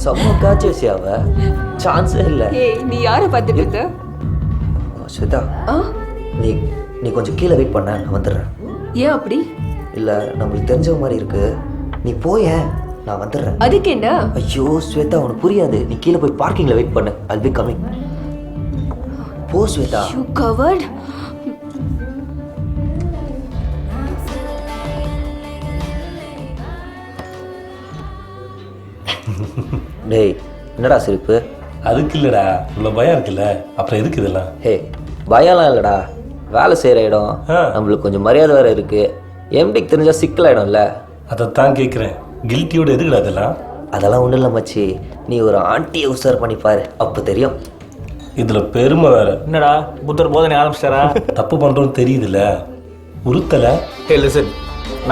செம்ம காட்சி அவ சான்ஸே இல்லை. ஏய் நீ யாரை பார்த்துட்டு இருக்க? ஸ்வேதா நீ நீ கொஞ்சம் கீழே வெயிட் பண்ண, நான் வந்துடுறேன். ஏன் அப்படி? இல்லை நம்மளுக்கு தெரிஞ்ச மாதிரி இருக்கு, நீ போயேன், நான் வந்துடுறேன். அதுக்கு என்ன? ஐயோ ஸ்வேதா உனக்கு புரியாது, நீ கீழே போய் பார்க்கிங்கில் வெயிட் பண்ணு, I'll be coming. போ ஸ்வேதா. You covered? டேய் என்னடா சிரிப்பு? அதுக்கு இல்லைடா, இவ்வளோ பயம் இருக்குல்ல, அப்புறம் எதுக்கு இதெல்லாம்? ஹே பயம்லாம் இல்லைடா, வேலை செய்கிற இடம், நம்மளுக்கு கொஞ்சம் மரியாதை வேறு இருக்குது. எம்டிக்கு தெரிஞ்சால் சிக்கலாயிடும்ல. அதைத்தான் கேட்குறேன், கில்ட்டியோட எதுக்குடா அதெல்லாம்? அதெல்லாம் ஒன்றும் இல்லை மச்சி, நீ ஒரு ஆண்டியை உசார் பண்ணிப்பாரு, அப்போ தெரியும். இதில் பெருமை வேற. என்னடா புத்தர் போதனை ஆரம்பிச்சிட்டாரா? தப்பு பண்ணுறோன்னு தெரியுதுல்ல, உறுத்தலை. Hey listen,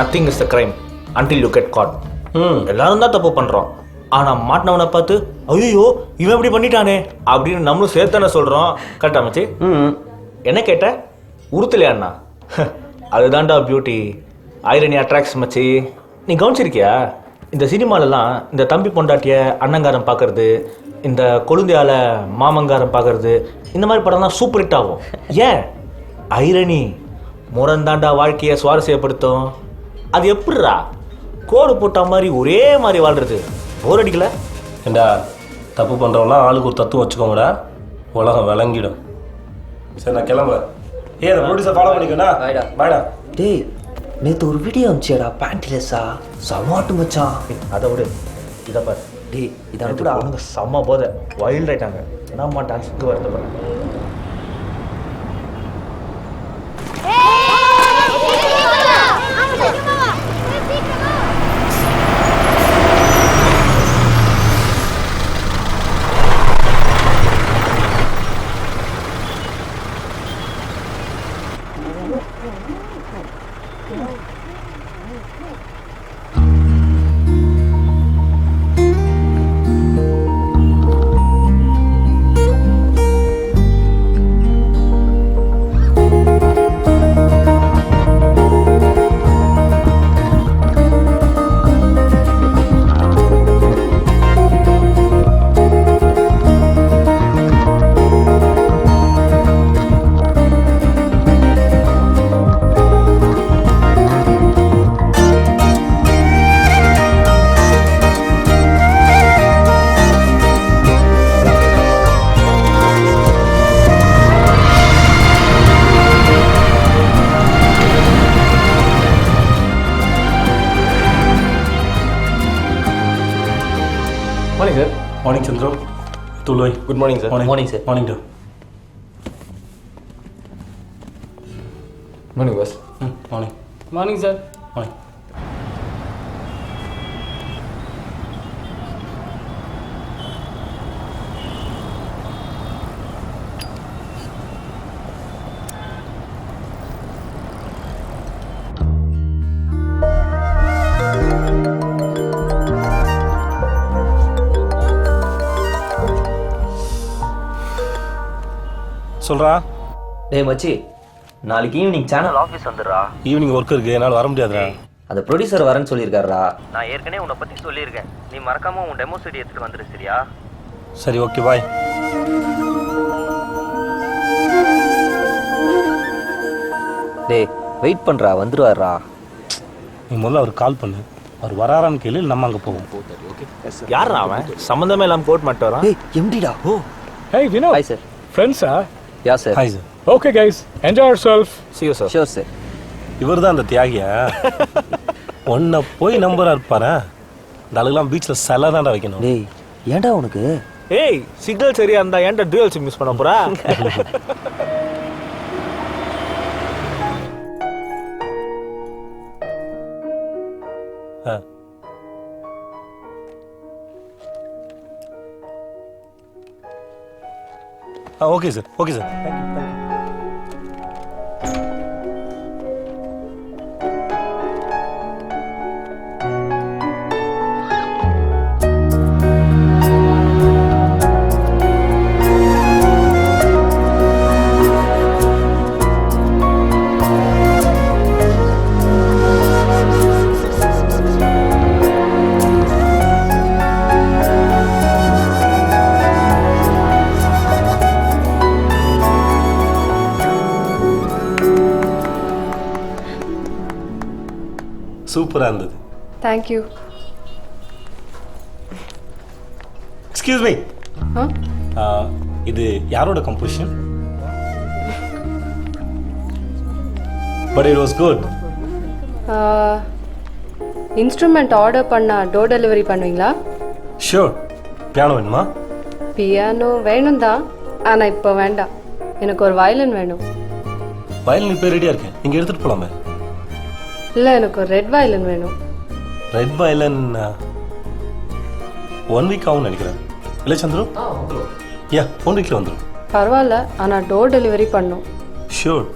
nothing is the crime until you get caught. எல்லாரும் தான் தப்பு பண்ணுறோம், ஆனால் மாட்டினவனை பார்த்து ஐயோ இவன் இப்படி பண்ணிட்டானே அப்படின்னு நம்மளும் சேர்த்தானே சொல்கிறோம். கரெக்டா மச்சி? என்ன கேட்ட? உறுத்தலையாண்ணா? அதுதான்டா பியூட்டி, ஐரனி அட்ராக்ட்ஸ் மச்சி. நீ கவனிச்சிருக்கியா, இந்த சினிமாலெல்லாம் இந்த தம்பி பொண்டாட்டிய அண்ணங்காரம் பார்க்கறது, இந்த கொழுந்தியால மாமங்காரம் பார்க்கறது, இந்த மாதிரி படம்லாம் சூப்பர் ஹிட் ஆகும். ஏன்? ஐரணி முரந்தாண்டா வாழ்க்கையை சுவாரஸ்யப்படுத்தும். அது எப்படிரா கோடு போட்ட மாதிரி ஒரே மாதிரி வாழ்றது போர் அடிக்கல? ஏண்டா தப்பு பண்ணுறவங்களாம் ஆளுக்கு ஒரு தத்துவம் வச்சுக்கோங்கடா, உலகம் விளங்கிடும். சரி நான் கிளம்புறேன். அந்த ப்ரொடியூசர் ஃபாலோ பண்ணிக்கோண்ணா. பாய்டா. பாய்டா. டேய் நேற்று ஒரு வீடியோ அனுப்பிச்சேடா, பேண்ட்லெஸ்ஸா சமாட்டு மச்சான். அதை விடு, இதை பாரு. டேய் இதை எனக்கு அனுப்புடா. பொண்ணுங்க செம்ம போதை வைல்ட் ஆயிட்டாங்க. நம்ம டான்ஸுக்கு வருத்தப்படுறேன். Morning sir. மார்னிங் சந்திரோ. துளோய். Good morning sir. Morning sir. Morning டோ. Morning boss. Morning. Morning sir. Morning. சொல்கிறா. டேய் மச்சி, நாளைக்கு ஈவினிங் சேனல் ஆஃபீஸ் வந்துடுறா. ஈவினிங் ஒர்க் இருக்குது, என்னால் வர முடியாதுடா. அந்த ப்ரொடியூசர் வரேன்னு சொல்லியிருக்காரா. நான் ஏற்கனவே உன்னை பற்றி சொல்லியிருக்கேன், நீ மறக்காம உன் டெமோ சிடி எடுத்துகிட்டு வந்துடு, சரியா? சரி ஓகே பாய். டேய் வெயிட் பண்ணுறா, வந்துடுவாரா. நீ முதல்ல அவர் கால் பண்ணு, அவர் வராரான்னு கேளு, நம்ம அங்கே போவோம். யாரா அவன்? சம்மந்தமே இல்லாமல் கோட் மாட்டு வரான். டேய் எம்டிடா. ஓ Hey, Vinod. Hi sir. Friends, sir? Yeah sir. Hi sir. Okay, guys. Enjoy yourself. See you, sir. Sure sir. இவர் தான் அந்த தியாகியா? ஒன்றை போய் நம்பராக இருப்பாரா? இந்த ஆளுக்கெல்லாம் பீச்சில் சிலை தான்டா வைக்கணும். டேய் ஏன்டா உனக்கு? ஏய் சிக்னல் சரியா இருந்தா ஏன்டா டுவல் சிம் யூஸ் பண்ண போறா? Okay sir. Okay sir. Thank you. Thank you. சூப்பராக இருந்தது. தேங்க்யூ. எக்ஸ்கியூஸ் மீ, இது யாரோட composition? But it was good. Instrument order பண்ணால் டோர் டெலிவரி பண்ணுவீங்களா? ஷூர். பியானோ வேணுமா? பியானோ வேணும் தான், ஆனால் இப்போ வேண்டாம். எனக்கு ஒரு வயலின் வேணும். வயலின் இப்போ ரெடியாக இருக்கேன், நீங்கள் எடுத்துகிட்டு போகலாமே. இல்லை, எனக்கு ஒரு ரெட் வயலின் வேணும். ரெட் வயலின் 1 வீக் ஆகும்னு நினைக்கிறேன். இல்லை சந்துரு? யா, 1 வீக்கில் வந்துடும். பரவாயில்ல, ஆனால் டோர் டெலிவரி பண்ணும். ஷூர்.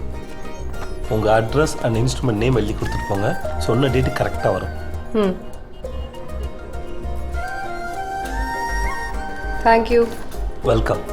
உங்கள் அட்ரஸ் அண்ட் இன்ஸ்ட்ருமெண்ட் நேம் எழுதி கொடுத்துட்டு போங்க. சொன்ன டேட்டு கரெக்டாக வரும். ம், தேங்க்யூ. வெல்கம்.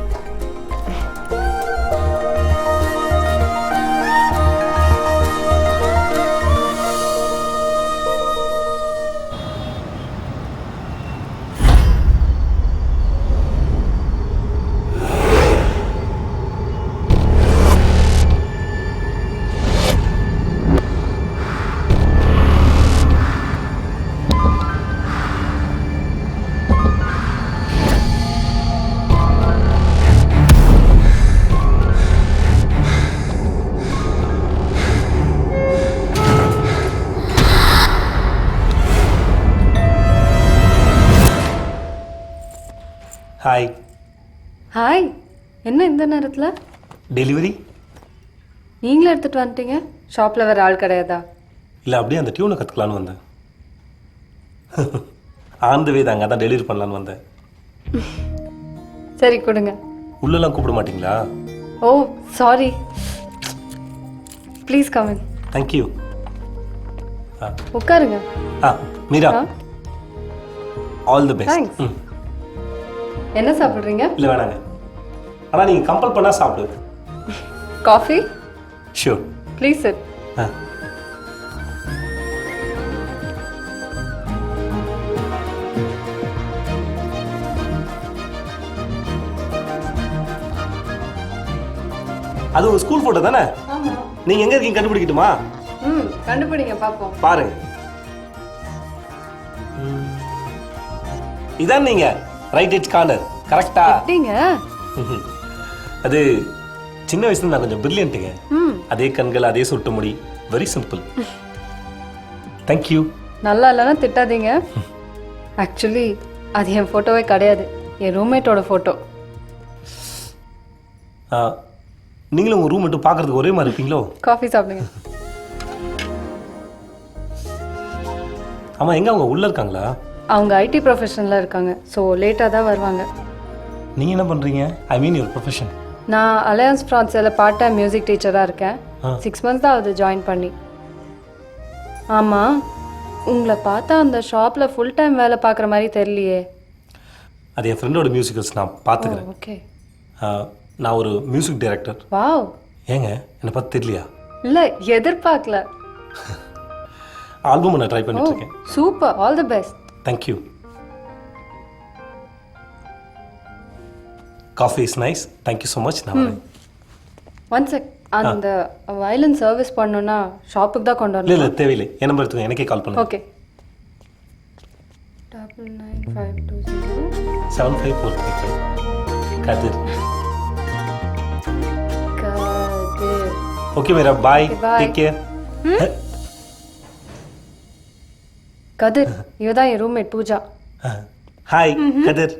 ஹாய். ஹாய். என்ன இந்த நேரத்தில்? டெலிவரி? நீங்களே எடுத்துகிட்டு வந்துட்டீங்க. ஷாப்பில் வேறு ஆள் கிடையாதா? இல்லை, அப்படியே அந்த டியூனை கற்றுக்கலான்னு வந்தேன். ஆந்த வே தாங்க, அதான் டெலிவரி பண்ணலான்னு வந்தேன். சரி, கொடுங்க. உள்ளெல்லாம் கூப்பிட மாட்டிங்களா? Oh sorry, please come in. Thank you. உட்காருங்க. Meera, all the best. Thanks. என்ன சாப்பிட்றீங்க? இல்லை வேணாங்க, ஆனால் நீங்கள் கம்பல் பண்ணால் சாப்பிடு. காஃபி? ஷூர். Please sit. அது உங்கள் ஸ்கூல் ஃபோட்டோ தானே? நீங்கள் எங்கே இருக்கீங்க கண்டுபிடிக்கட்டுமா? ம், கண்டுபிடிங்க பார்ப்போம். பாருங்க, இதான் நீங்க ரைட் எட்ஜ் கார்னர். கரெக்டா? எப்படிங்க? அது சின்ன வயசுல நான் கொஞ்சம் பிரில்லியன்ட்டுங்க. அதே கண்கள், அதே சொட்டு முடி. Very simple. தேங்க்யூ. நல்லா இல்லைன்னா திட்டாதீங்க. ஆக்சுவலி அது என் ஃபோட்டோவே கிடையாது, என் ரூம்மேட்டோட ஃபோட்டோ. நீங்களும் உங்கள் ரூம் மட்டும் பார்க்கறதுக்கு ஒரே மாதிரி இருப்பீங்களோ? காஃபி சாப்பிடுங்க. ஆமாம், எங்கே அவங்க உள்ளே இருக்காங்களா? அவங்க ஐடி ப்ரொஃபஷனில் இருக்காங்க, ஸோ லேட்டாக தான் வருவாங்க. நீங்கள் என்ன பண்ணுறீங்க? ஐ மீன் யுவர் ப்ரொஃபஷன். நான் அலையன்ஸ் ஃப்ரான்ஸில் பார்ட் டைம் மியூசிக் டீச்சராக இருக்கேன். 6 months தான் ஆகுது ஜாயின் பண்ணி. ஆமாம், உங்களை பார்த்தா அந்த ஷாப்பில் ஃபுல் டைம் வேலை பார்க்குற மாதிரி தெரியலையே. அது என் ஃப்ரெண்டோட மியூசிக்கல்ஸ், நான் பார்த்துக்கிறேன். ஓகே. நான் ஒரு மியூசிக் டைரக்டர். வாவ். ஏங்க, என்னை பார்த்து தெரியலையா? இல்லை, எதிர்பார்க்கல. ஆல்பம் நான் ட்ரை பண்ணிட்டு இருக்கேன். Super, all the best. Thank you. Coffee is nice. Thank you so much. நான் வரேன். One check. அந்த வயலின் சர்வீஸ் பண்ணணும்னா ஷாப்புக்கு தான் கொண்டு இல்லை வரணும். இல்லை, தேவையில்லை. என் நம்பர் எடுத்துங்க, எனக்கே கால் பண்ணுங்க. Okay. 9952 75435. Kathir. Kathir. Okay Meera, bye. Okay, bye. Take care. Kathir, இவ தான் என் ரூம்மேட் பூஜா. ஹாய் கதிர்.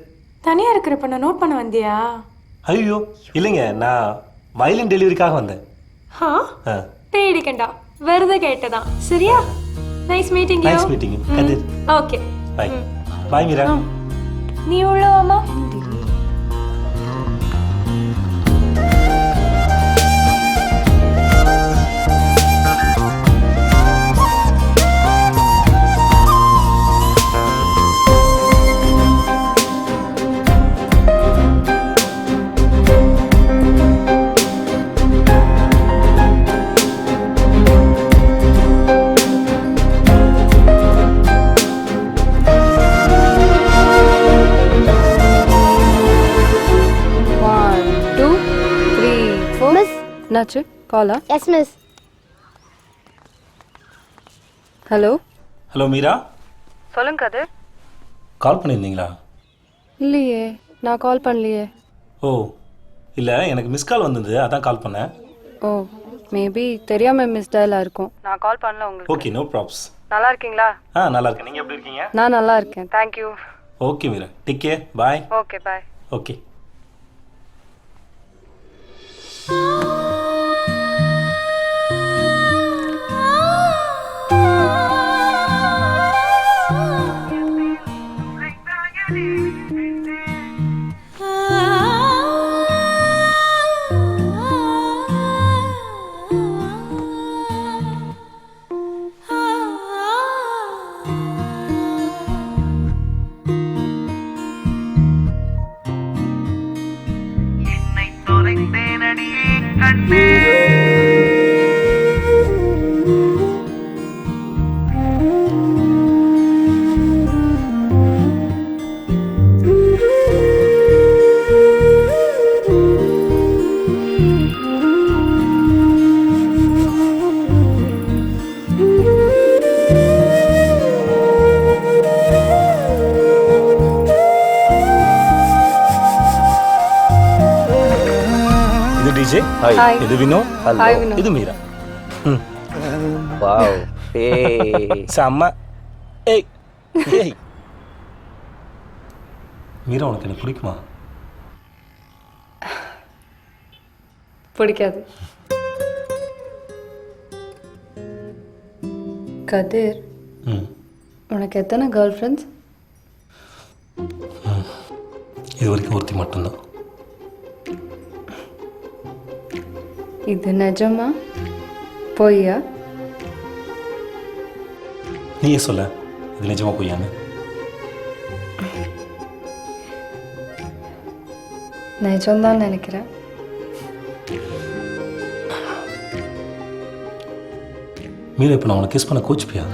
தனியா இருக்கிறப்ப நான் நோட் பண்ண வந்தியா? ஐயோ இல்லைங்க, நான் வயலின் டெலிவரிக்காக வந்தேன். பேடிக்கண்டா, வெறுതെ கேட்டதான். சரியா? Nice meeting you. Nice meeting Kathir. Okay, bye. Bye Meera. நீ உள்ளவாமா? என்னாச்சு? காலா? Yes miss. Hello, hello Meera, சொல்லுங்க கதிர். கால் பண்ணியிருந்தீங்களா? இல்லையே, நான் கால் பண்ணலையே. ஓ இல்லை, எனக்கு மிஸ் கால் வந்தது, அதான் கால் பண்ணேன். ஓ, மேபி தெரியாம மிஸ் டயலாக இருக்கும். நான் கால் பண்ணல உங்களுக்கு. Okay, no props. நல்லா இருக்கீங்களா? நல்லா இருக்கேன். நீங்கள் எப்படி இருக்கீங்க? நான் நல்லா இருக்கேன், thank you. Okay Meera, take care, bye. Okay, bye. Okay. இது டிஜே. ஹாய். இது வினோ. ஹாய் வினோ. இது மீரா. வாவ். ஏய். செம்ம. ஏய் ஏய் மீரா, உனக்கு என்ன பிடிக்குமா? பிடிக்காது. கதிர், ம், உனக்கு எத்தனை கேர்ள் ஃப்ரெண்ட்ஸ்? இது வரைக்கும் ஒருத்தி மட்டும்தான். இது நிஜமா பொய்யா? நீயே சொல்ல, இது நிஜமா பொய்யான்னு? நிஜம்தான் நினைக்கிறேன். மீரா, இப்போ நான் உனக்கு கிஸ் பண்ண கோச்சுப்பியா?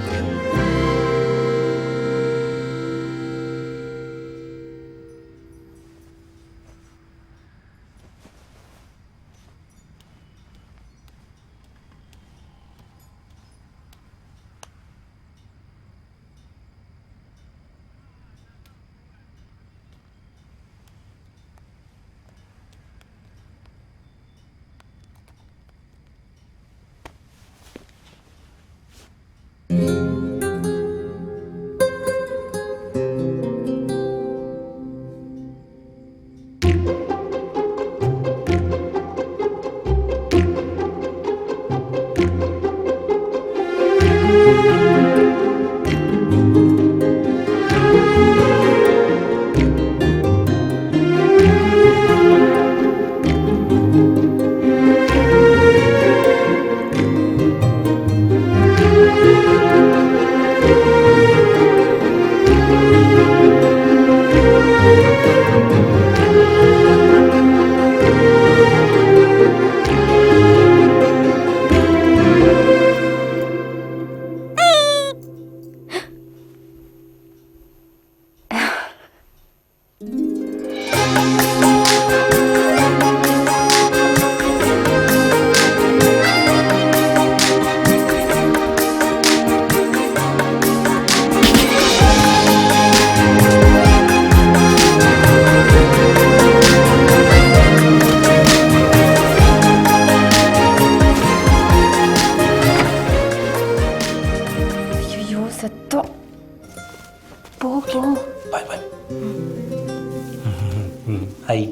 ஹை.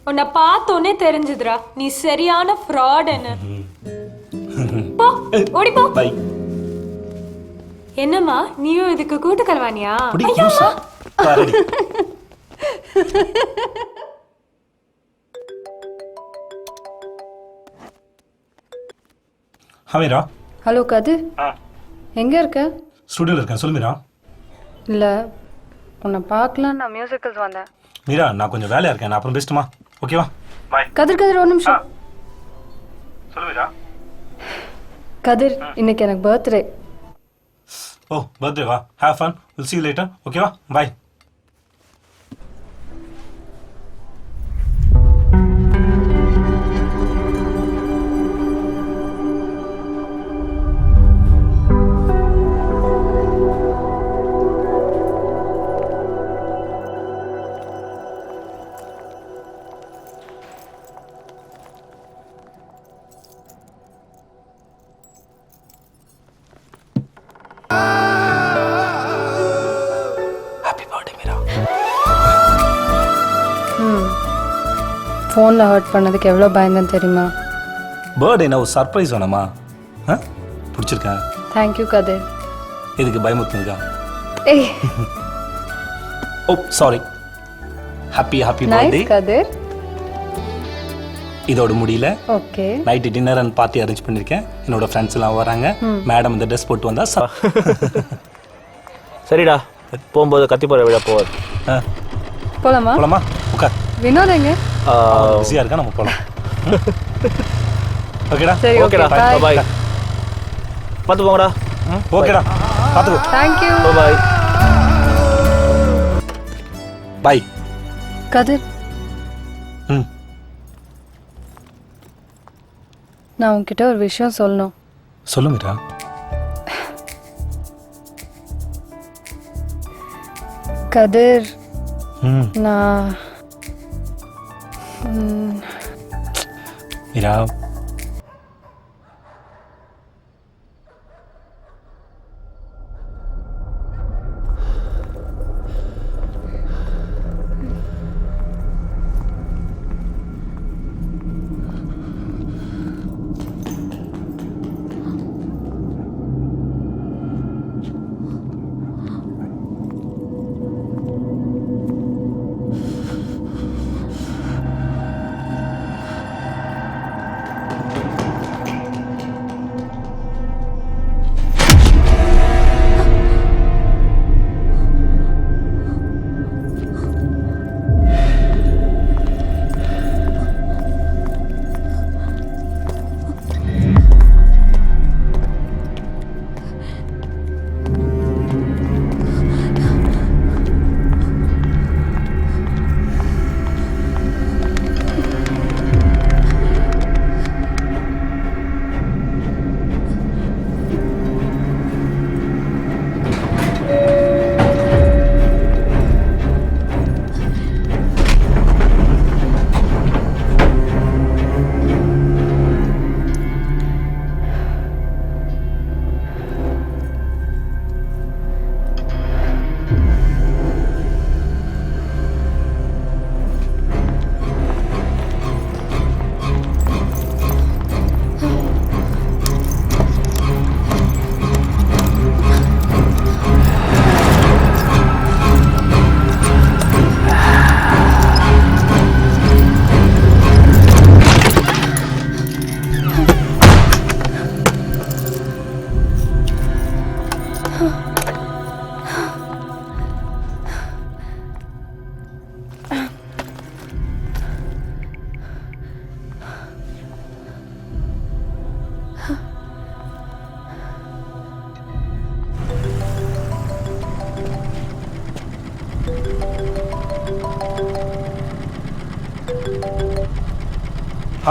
உன்னை பார்த்தோன்னே தெரிஞ்சுதுடா நீ சரியான ஃப்ராடுன்னு. போ, ஓடி போ. பை. என்னம்மா நீயும் இதுக்கு கூட்டு கலவானியா? அப்படி ஐயோ, யூஸ் அம்மா. பாரடி. மீரா. ஹலோ கதிர், எங்கே இருக்க? ஸ்டுடியோவில் இருக்கேன், சொல்லு மீரா. இல்லை, உன்னை பார்க்கலாம், நான் மியூசிக்கல்ஸ் வந்தேன். மீரா, நான் கொஞ்சம் வேலையாக இருக்கேன், நான் அப்புறம் பேசட்டுமா? ஓகேவா? பாய். கதிர் கதிர், ஒரு நிமிஷம். சொல்லு மீரா. கதிர், இன்னைக்கு எனக்கு பர்த்டே. ஓ, பர்த்டேவா? Have fun, will see you later. ஓகேவா? பாய். ஃபோனில் ஹர்ட் பண்ணதுக்கு எவ்வளோ பயந்தேன்னு தெரியுமா? பர்த்டே என்ன ஒரு சர்ப்ரைஸ் வேணாமா? பிடிச்சிருக்கேன். தேங்க்யூ கதிர். எதுக்கு பயமுத்துனதுக்கா? ஏய் ஓ சாரி. ஹாப்பி பர்த்டே நைஸ் கதிர். இதோட முடியல. Okay. Night dinner and party arrange பண்ணியிருக்கேன். என்னோட ஃப்ரெண்ட்ஸ் எல்லாம் வராங்க. மேடம் இந்த ட்ரெஸ் போட்டு வந்தா சரிடா, போகும்போது கத்திப்பாறை விழா போவார். போலாமா? போலாமா? உட்கார். வினோத் எங்க? பிஸியாக இருக்கா, நம்ம போகலாம். ஓகேடா? சரி ஓகேடா, பாய். பார்த்து போங்கடா. ஓகேடா, பார்த்துக்கோ. தேங்க்யூ. பாய். பாய். கதிர், ம் நான் உன்கிட்ட ஒரு விஷயம் சொல்லணும். சொல்லு மீரா. கதிர், ம் நான் மீரா,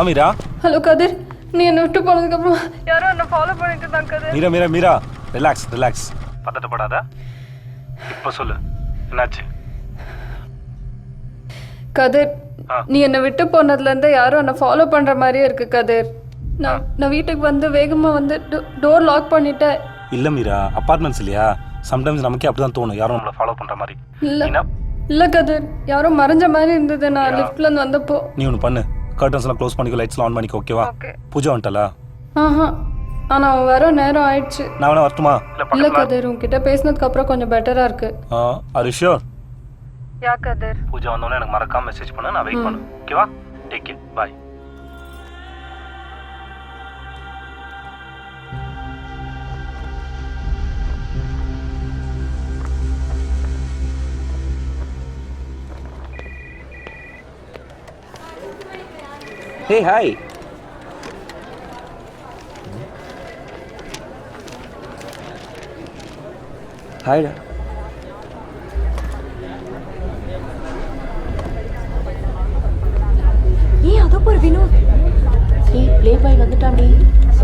மீரா. ஹலோ கதிர், நீ என்னை விட்டு போனதுக்கு அப்புறம் யாரோ என்ன ஃபாலோ பண்ணிட்டு இருந்தாங்க கதிர். மீரா மீரா மீரா, ரிலாக்ஸ். பதட்டப்படாத. இப்போ சொல்லு, என்னாச்சு? கதிர், நீ என்னை விட்டு போனதுலேருந்து யாரும் என்னை ஃபாலோ பண்ணுற மாதிரியே இருக்கு கதிர். நான் வீட்டுக்கு வந்து வேகமாக வந்து டோர் லாக் பண்ணிட்டேன். இல்லை மீரா, அப்பார்ட்மெண்ட்ஸ் இல்லையா, சம்டைம்ஸ் நமக்கே அப்படிதான் தோணும், யாரும் நம்மளை ஃபாலோ பண்ணுற மாதிரி. இல்லை கதிர், யாரும் மறைஞ்ச மாதிரி இருந்தது. நான் லிஃப்ட்லேருந்து வந்தப்போ. நீ ஒன்று பண்ணு, கர்டன்ஸ்லாம் க்ளோஸ் பண்ணிக்கோ, லைட்ஸ்லாம் ஆன் பண்ணிக்கோ, ஓகேவா? பூஜா வந்துட்டலா? ஆஹா, ஆனால் அவன் வர நேரம் ஆயிடுச்சு. நான் வேணா வரட்டுமா? இல்லை கதிர், உன்கிட்ட பேசினதுக்கு அப்புறம் கொஞ்சம் பெட்டராக இருக்கு. Are you sure? Yeah Kathir. Pooja வந்தோடனே எனக்கு மறக்காம மெசேஜ் பண்ணு, நான் வெயிட் பண்ணு, ஓகேவா? Take care, bye. Hey, hi. Hi. ஏய் அதோ போற வினோத். ஏய் ப்ளே பாய் வந்துட்டான்டி.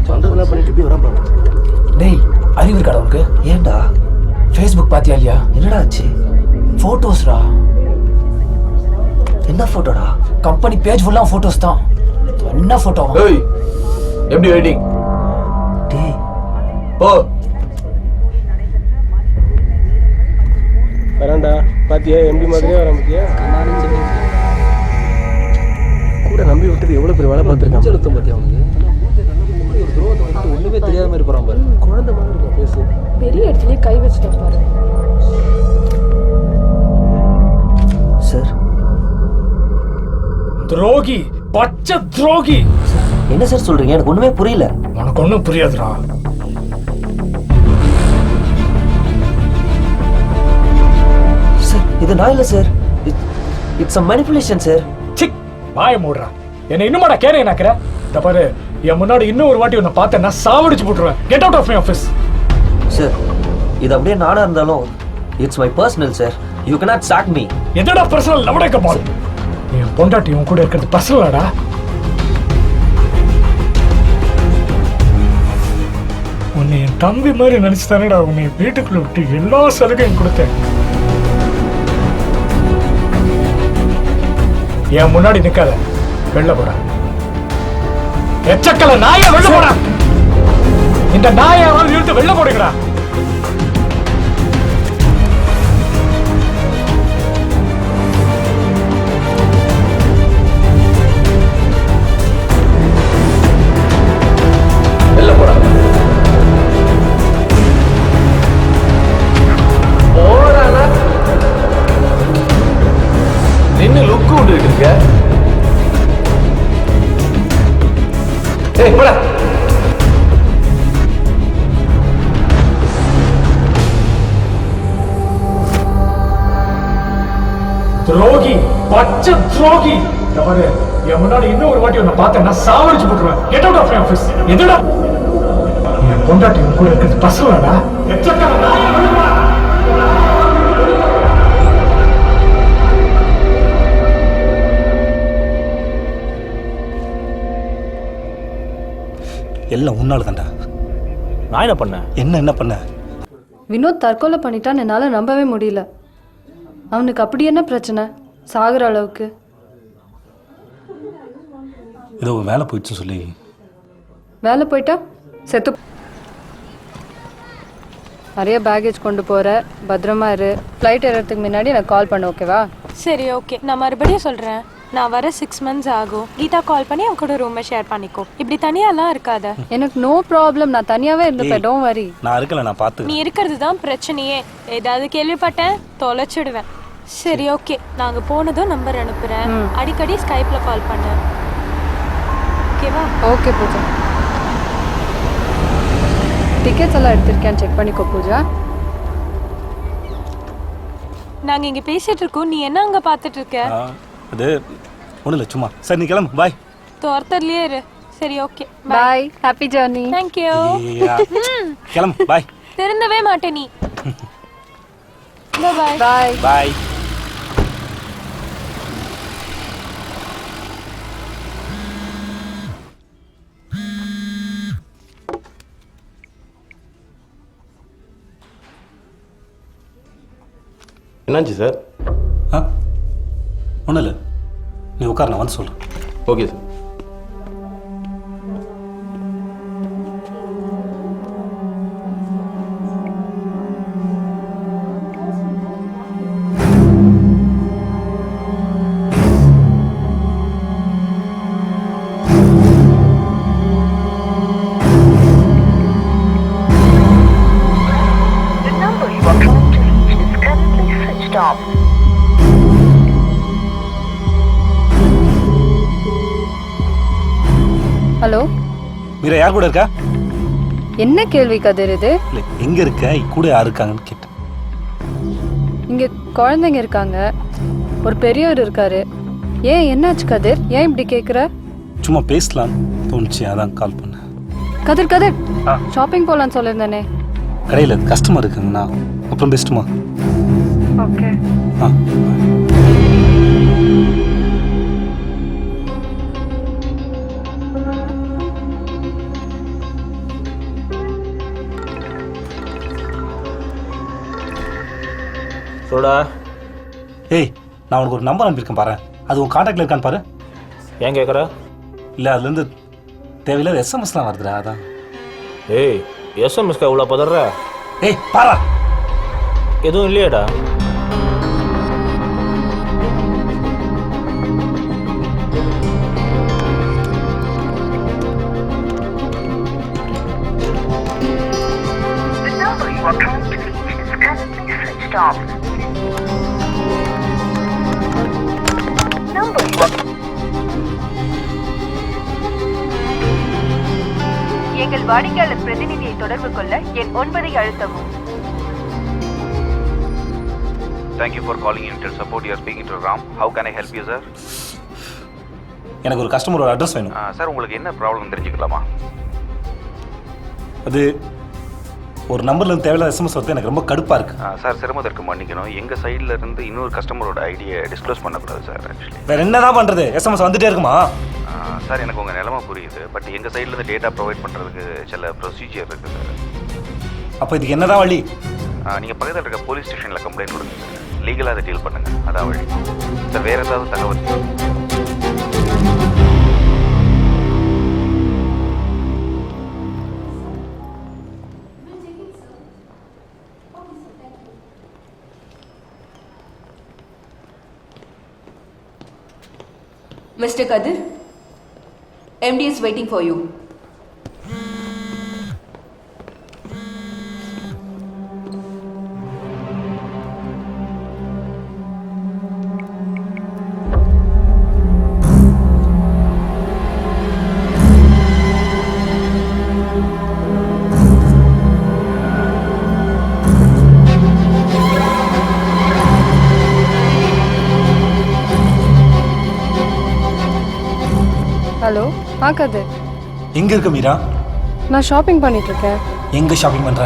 பண்றதெல்லாம் பண்ணிட்டு இப்படி வரான் பாரு. டேய், அறிவு இருக்காடா உனக்கு? ஏன்டா? ஃபேஸ்புக் பாத்தியா இல்லையா? என்னடா ஆச்சு? ஃபோட்டோஸ்டா. என்ன ஃபோட்டோடா? கம்பெனி பேஜ் ஃபுல்லா ஃபோட்டோஸ் தான். என்ன ஃபோட்டோ? ஏய், எப்படி வெயிட்டிங்? டேய், ஓ வரான்டா. பாத்தியா எம்பி மாதிரியே வரான் பாத்தியா? விட்டுட்டு எவ்வளோ பெரிய வேலை பார்த்துருக்காங்க. எடுத்தோம் பார்த்தியா அவனுக்கு ஒரு துரோகத்தை வந்துட்டு ஒன்றுமே தெரியாத மாதிரி போகிறான் பாரு. குழந்தை மாதிரி இருக்கும் பேசு. பெரிய இடத்துலயே கை வச்சுட்டா பாரு. சார் துரோகி, பச்சை துரோகி. என்ன சார் சொல்கிறீங்க? எனக்கு ஒன்றுமே புரியல. உனக்கு ஒன்றும் புரியாதுடா. சார் இது நான் இல்லை sir. It's a manipulation sir. சிக் வாய மூடுறா. என்னை இன்னுமாடா கேரே நாக்குற? இந்த பாரு, என் முன்னாடி இன்னும் ஒரு வாட்டி உன்னை பார்த்தேன்னா சாவடிச்சு போட்டுருவேன். Get out of my office. Sir இது அப்படியே நானா இருந்தாலும் it's my personal sir. You cannot sack me. எதடா பர்சனல்? நம்மடே பால். என் பொண்டாட்டி உன் கூட இருக்கிறது பர்சனலாடா? உன்னை என் தம்பி மாதிரி நினைச்சு தானேடா உன்னை வீட்டுக்குள்ள விட்டு எல்லா சலுகையும் கொடுத்தேன். என் முன்னாடி நிக்காத, வெளில போடா. எச்சக்கல நாய வெளில போடா. இந்த நாயை இழுத்து வெளில போடுங்கடா. வெளில போடா. போடானா நின்று லுக்கு விட்டுக்கிட்டு இருக்க. ஏய் போடா. துரோகி, பச்சை துரோகி. இந்த பாரு, என் முன்னாடி இன்னும் ஒரு வாட்டி உன்னை பார்த்தேன்னா சாவடிச்சு போட்டுருவேன். Get out of my office. எதுடா என் பொண்டாட்டி உன் கூட இருக்கிறது பசங்களாடா? எச்சக்கல நாய வெளில போடா. எல்லாம் உன்னால தான்டா. நான் என்ன பண்ணேன்? என்ன பண்ண? வினோத் தற்கொலை பண்ணிட்டான்னு என்னால் நம்பவே முடியல. அவனுக்கு அப்படி என்ன பிரச்சனை சாகுற அளவுக்கு? ஏதோ வேலை போயிடுச்சுன்னு சொல்லி. வேலை போயிட்டா செத்து. நிறைய பேகேஜ் கொண்டு போகிற, பத்திரமா இரு. ஃப்ளைட் ஏறதுக்கு முன்னாடி எனக்கு கால் பண்ண, ஓகேவா? சரி ஓகே, நான் மறுபடியும் சொல்கிறேன். நான் வர 6 months ஆகும். கீதா கால் பண்ணி அவன் கூட ரூமை ஷேர் பண்ணிக்கோ. இப்படி தனியாலாம் இருக்காத. எனக்கு நோ ப்ராப்ளம், நான் தனியாகவே இருந்துப்பேன். Don't worry. நான் இருக்கல, நான் பார்த்து. நீ இருக்கிறது தான் பிரச்சனையே. ஏதாவது கேள்விப்பட்டேன் தொலைச்சிடுவேன். சரி ஓகே, நாங்கள் போனதும் நம்பர் அனுப்புகிறேன். அடிக்கடி ஸ்கைப்பில் கால் பண்ணு, ஓகேவா? ஓகே பூஜா. டிக்கெட்ஸ் எல்லாம் எடுத்திருக்கேன்னு செக் பண்ணிக்கோ பூஜா. நாங்கள் இங்கே பேசிகிட்டு இருக்கோம், நீ என்ன அங்கே பார்த்துட்டு இருக்க? அது ஒன்றும் இல்லை, சும்மா. சரி நீ கிளம்பு, பாய். தோர்த்தர்லேயே இரு. சரி okay, bye. Happy journey. Thank you. கிளம்பு, பாய். திருந்தவே மாட்டே நீ. பாய் பாய். பாய். என்னாச்சு சார்? ஒன்றும் இல்லை, நீ உட்கார், நான் வந்து சொல்கிறேன். Okay sir. ஹலோ மீரா, யார் கூட இருக்கா? என்ன கேள்வி கதிர் இது? இல்லை, எங்கே இருக்க, கூட யார் இருக்காங்கன்னு கேட்டேன். இங்கே குழந்தைங்க இருக்காங்க, ஒரு பெரியவர் இருக்காரு. ஏன் என்னாச்சு கதிர்? ஏன் இப்படி கேட்குற? சும்மா பேசலாம் தோணுச்சு, அதான் கால் பண்ணேன். கதிர் கதிர், ஷாப்பிங் போகலான்னு சொல்லியிருந்தானே. கடையில் கஸ்டமர் இருக்குங்கண்ணா, அப்புறம் பெஸ்ட்டுமா? ஓகே. ஆ. சொல்டா. ஏய், நான் உனக்கு ஒரு நம்பர் அனுப்பியிருக்கேன் பாரு, அது உன் காண்டாக்டில் இருக்கான்னு பாரு. ஏன் கேட்குற? இல்லை, அதுலேருந்து தேவையில்லாத எஸ்எம்எஸ்லாம் வருதுடா, அதான். ஏய், எஸ்எம்எஸ்க்கு இவ்வளோ பதற? ஏய் பாரா, எதுவும் இல்லையாடா? off. Number. எங்கள் வாடிக்கையாளர் பிரதிநிதியை தொடர்பு கொள்ள என் 9ஐ அழுத்தவும். Thank you for calling Intel Support. You are speaking to Ram. How can I help you, sir? எனக்கு ஒரு கஸ்டமரோட அட்ரஸ் வேணும். சார் உங்களுக்கு என்ன ப்ராப்ளம் தெரிஞ்சுக்கலாமா? அது ஒரு நம்பர்லேருந்து தேவையில்லாத எஸ்எம்எஸ் வருது, எனக்கு ரொம்ப கடுப்பாக இருக்குது. சார் சிரமத்திற்கு மன்னிக்கணும். எங்கள் சைடில் இருந்து இன்னொரு கஸ்டமரோட ஐடியை டிஸ்க்ளோஸ் பண்ணக்கூடாது சார். ஆக்சுவலி வேறு என்ன தான் பண்ணுறது? எஸ்எம்எஸ் வந்துகிட்டே இருக்குமா? சார் எனக்கு உங்கள் நிலமை புரியுது. பட் எங்கள் சைட்லேருந்து டேட்டா ப்ரொவைட் பண்ணுறதுக்கு சில ப்ரொசீஜர் இருக்குது சார். அப்போ இதுக்கு என்ன தான் வழி? நீங்கள் பக்கத்தில் இருக்க போலீஸ் ஸ்டேஷனில் கம்ப்ளைண்ட் கொடுங்க சார். லீகலாக அதை டீல் பண்ணுங்கள், அதான் வழி சார். வேறு ஏதாவது தகவல்? Mr. Kadir, MD is waiting for you. Hello, Kathir. எங்கே இருக்க மீரா? நான் ஷாப்பிங் பண்ணிட்டு இருக்கேன். எங்கே ஷாப்பிங் பண்ணுற?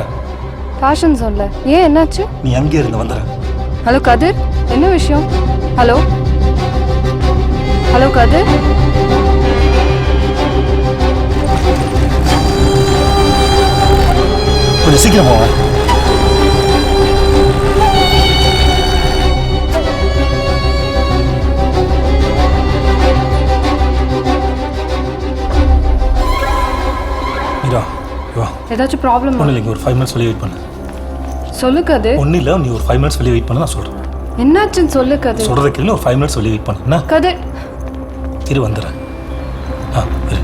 ஃபேஷன் ஜோன்ல. ஏன், என்னாச்சு? நீ அங்கே இருந்து வந்துடுற. ஹலோ கதிர், என்ன விஷயம்? ஹலோ ஹலோ கதிர். கொஞ்சம் சீக்கிரம் போவேன். ஏதாச்சும் ப்ராப்ளம்? ஒன்றும் இல்லை, ஒரு 5 மினிட்ஸ் வெளியே வெயிட் பண்ணு. சொல்லு கதிர். ஒன்றும் இல்லை, நீ ஒரு 5 மினிட்ஸ் வெளியே வெயிட் பண்ண, நான் சொல்கிறேன். என்னாச்சுன்னு சொல்லு கதிர். சொல்கிறத கேள்வி, ஒரு 5 மினிட்ஸ் வெளியே வெயிட் பண்ணு. என்ன கதிர்? இரு, வந்துடுறேன். இரு.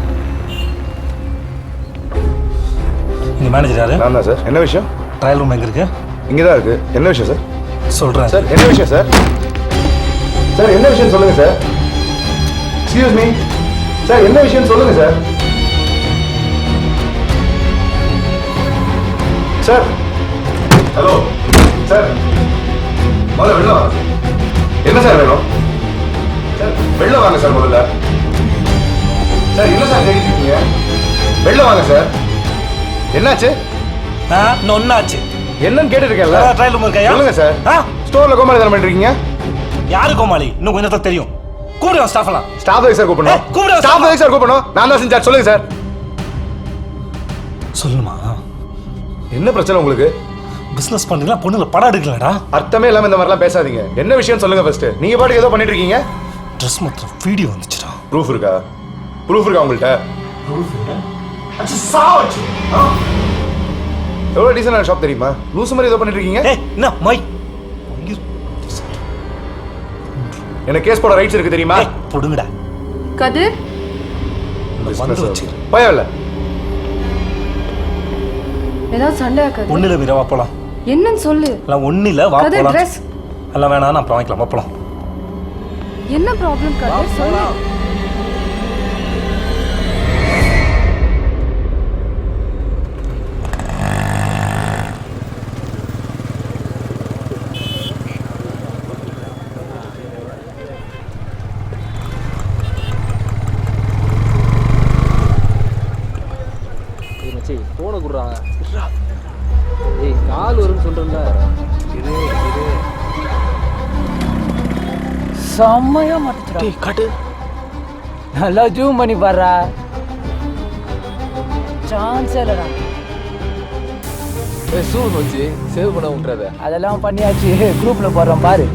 இங்கே மேனேஜர் யாரு? நான் தான் சார். என்ன விஷயம்? ட்ரையல் ரூம் எங்கே இருக்கு? இங்கே தான் இருக்குது. என்ன விஷயம் சார்? சொல்கிறேன் சார். என்ன விஷயம் சார்? சார் என்ன விஷயம் சொல்லுங்கள் சார். எக்ஸ்கியூஸ் மீ சார், என்ன விஷயம் சொல்லுங்கள் சார். சார் ஹலோ சார், முதல்ல வெளில வாங்க. என்ன சார் வேணும்? சார் வெளில வாங்க சார் முதல்ல. சார் என்ன சார் கேட்டுட்டு இருக்கீங்க? வெளில வாங்க சார். என்னாச்சு? ஒன்னாச்சு. என்னன்னு கேட்டுருக்கேன்ல. ட்ரையல் ரூம் இருக்கா? சொல்லுங்க சார். ஸ்டோர்ல கோமாளி தானே பண்ணிருக்கீங்க? யாரு கோமாளி? இன்னும் கொஞ்சம் நேரத்துல தெரியும். கூப்பிடுவோம் ஸ்டாஃப் எல்லாம். ஸ்டாஃப் சார் கூப்பிடணும். ஸ்டாஃப் சார் கூப்பிடணும். நான் தான் செஞ்சா. சொல்லுங்க சார். சொல்லுமா? என்ன பிரச்சனை உங்களுக்கு? பிசினஸ் பண்றீங்களா? பொண்ணுல படம் எடுக்கலடா. அர்த்தமே இல்லாம இந்த மாதிரிலாம் பேசாதீங்க. என்ன விஷயம் சொல்லுங்க ஃபர்ஸ்ட். நீங்க பாட்டுக்கு ஏதோ பண்ணிட்டு இருக்கீங்க. ட்ரெஸ் மாத்திர வீடியோ வந்துச்சுடா. ப்ரூஃப் இருக்கா? ப்ரூஃப் இருக்கா உங்கள்ட்ட? ப்ரூஃப் அச்சு சாவச்சு. எவ்வளவு டீசன்டான ஷாப் தெரியுமா? லூஸ் மாதிரி ஏதோ பண்ணிட்டு இருக்கீங்க. ஏய், என்ன மை? எனக்கு கேஸ் போட ரைட்ஸ் இருக்கு தெரியுமா? போடுங்கடா. கதிர் வந்து வச்சு பயவில்ல. ஏதாவது சண்டையா கதிர்? ஒண்ணு இல்ல மீரா, வா போலாம். என்னன்னு சொல்லு. எல்லாம் ஒண்ணு இல்ல, வா கதிர் போலாம். ட்ரெஸ் எல்லாம் வேணாம், நான் அப்புறம் வாங்கிக்கலாம். வா போலாம். என்ன ப்ராப்ளம் கதிர்? சொல்லு. போன குடுறா. ஏய், கால் வரும்னு சொல்றேன்ல. இரு இரு. செம்மையா மாட்டுச்சுடா. டேய் காட்டு. நல்லா ஜூம் பண்ணி பாருடா. சான்ஸே இல்லடா. ஏய், சூன் வச்சு சேவ் பண்ண விட்டுறத. அதெல்லாம் பண்ணியாச்சு. குரூப்ல போடுறோம் பாரு.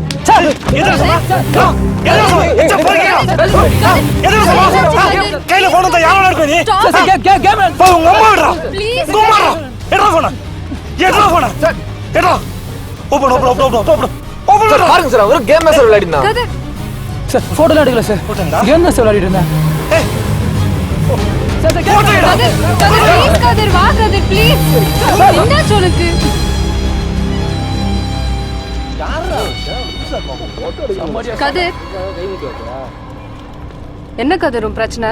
கையில போன் தான் யாரோட இருக்கு நீ? போ உங்க அம்மா விடுறா. குமாரா எட்ரா போன. எட்ரா போன. எட்ரா. Open open open open open. Sir பாருங்க சார், ஒரு கேம் மேட்ச் விளையாடினா. சார் போட்டோல எடுக்கல சார். கேம் மேட்ச் விளையாடிட்டு இருந்தேன். ஏய். சார் கதிர் ப்ளீஸ் கதிர் வா கதிர் ப்ளீஸ். என்ன சொல்லுது? கதிர் என்ன கதிர் உன் பிரச்சனை?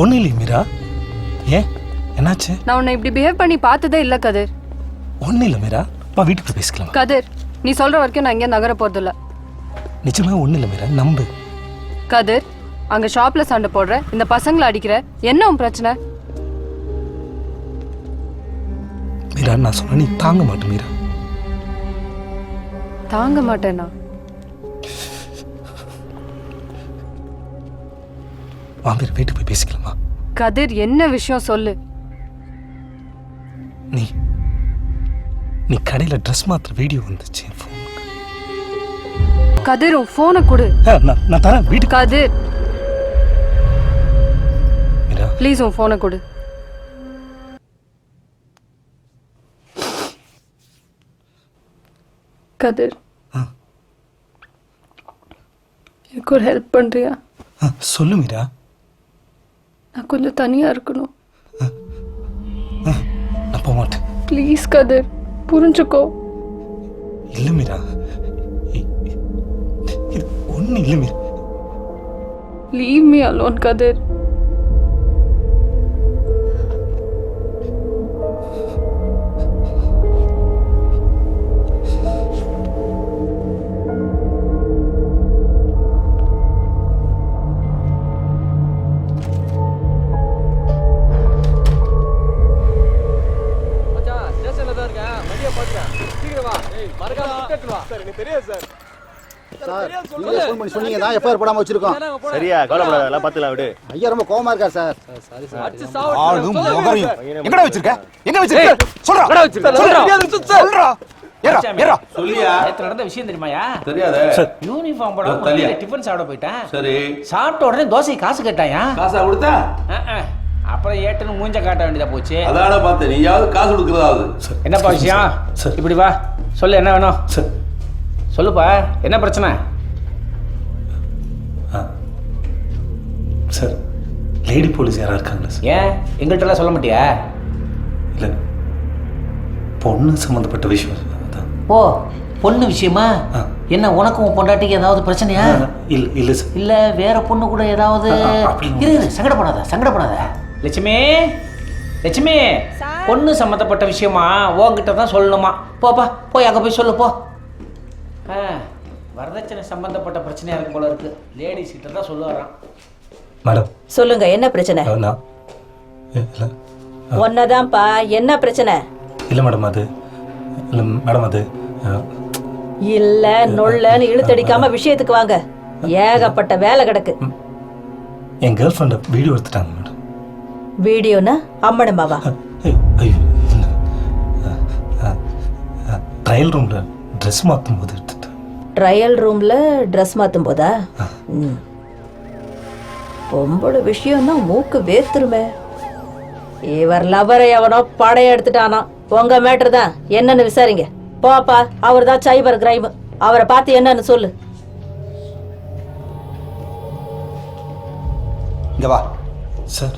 ஒன்றும் இல்லை மீரா. ஏன் என்னாச்சு? நான் உன்னை இப்படி பிஹேவ் பண்ணி பார்த்ததே இல்லை கதிர். ஒன்றும் இல்லை மீரா, வீட்டுக்கு போய் பேசிக்கலாம். கதிர் நீ சொல்ற வரைக்கும் நான் இங்கே நகர போறதில்ல. நிஜமா ஒன்றும் இல்லை மீரா, நம்பு. கதிர் அங்க ஷாப்ல சண்டை போடுற, இந்த பசங்களை அடிக்கிற, என்ன உன் பிரச்சனை? மீரா நான் சொன்ன நீ தாங்க மாட்டேன் மீரா. தாங்க மாட்டேனா? வா மீரா, வீட்டுக்கு போய் பேசிக்கலாமா? கதிர் என்ன விஷயம் சொல்லு. நீ கடையில் ட்ரெஸ் மாத்திர வீடியோ வந்துச்சு என் ஃபோனுக்கு. கதிர் உன் ஃபோனை கொடு. நான் தரேன் வீட்டுக்கு. கதிர் மீரா ப்ளீஸ் உன் ஃபோனை கொடு. கதிர் எனக்கு ஒரு ஹெல்ப் பண்றியா? சொல்லு மீரா. நான் கொஞ்சம் தனியா இருக்கணும். நான் போக மாட்டேன். ப்ளீஸ் கதிர் புரிஞ்சுக்கோ. இல்லை மீரா, இது ஒன்றும் இல்லை மீரா. லீவ் மீ அலோன் கதிர். சொன்னீங்க தான் எஃப்ஐஆர் போடாம வச்சிருக்கோம். சரியா கவலைப்படாத, எல்லாம் பார்த்துக்கலாம் விடு. ஐயா ரொம்ப கோவமா இருக்கார் சார். ஆளும் முகரையும் எங்கடா வச்சிருக்க? எங்க வச்சிருக்க? சொல்றா. சொல்றா. ஏறா ஏறா. சொல்லியா? நேத்து நடந்த விஷயம் தெரியுமாயா? தெரியாதே. யூனிஃபார்ம் போடாம வெளியில டிஃபன் சாப்பிட போயிட்டேன். சரி. சாப்பிட்ட உடனே தோசை காசு கேட்டாயா? காசா கொடுத்தா? அப்புறம் ஏட்டன்னு மூஞ்ச காட்ட வேண்டியதா போச்சு. அதான பார்த்தேன், நீயாவது காசு கொடுக்கறதாவது. என்னப்பா விஷயம்? இப்படி வா, சொல்லு என்ன வேணும்? சொல்லுப்பா, என்ன பிரச்சனை? சார் லேடி போலீஸ் யாரா இருக்காங்களா சார்? ஏன் எங்கள்கிட்டலாம் சொல்ல மாட்டியா? இல்லை, பொண்ணு சம்மந்தப்பட்ட விஷயம். ஓ, பொண்ணு விஷயமா? என்ன உனக்கும் உன் பொண்டாட்டிக்கு ஏதாவது பிரச்சனையா? இல்லை இல்லை சார். இல்லை வேற பொண்ணு கூட ஏதாவது? இரு, சங்கடப்படாத. லட்சுமி, லட்சுமி, பொண்ணு சம்மந்தப்பட்ட விஷயமா உன்கிட்ட தான் சொல்லணுமா? போப்பா, போய் அங்கே போய் சொல்லு போ. வரதட்சணை சம்பந்தப்பட்ட பிரச்சனையா இருக்கு போல இருக்கு. லேடிஸ் கிட்ட தான் சொல்ல வரான். மேடம் சொல்லுங்க, என்ன பிரச்சனை? ஒன்னதான்ப்பா, என்ன பிரச்சனை? இல்லை மேடம், அது இல்லை மேடம், அது இல்ல நொல்லன்னு இழுத்தடிக்காம விஷயத்துக்கு வாங்க. ஏகப்பட்ட வேலை கிடக்கு. என் கேர்ள் ஃப்ரெண்டை வீடியோ எடுத்துட்டாங்க மேடம். வீடியோனா அம்மனமாவா? ட்ரையல் ரூமில் ட்ரெஸ் மாற்றும் போது எடுத்துட்டேன். ட்ரையல் ரூம்ல ட்ரெஸ் மாத்தும் போதா? பொம்பளை விஷயம்னா மூக்கு வேத்துருமே. இவர் லவரை எவனோ படைய எடுத்துட்டானா. உங்க மேட்டர் தான், என்னன்னு விசாரிங்க. போப்பா, அவர் தான் சைபர் கிரைம். அவரை பார்த்து என்னன்னு சொல்லு. இங்க வா சார்.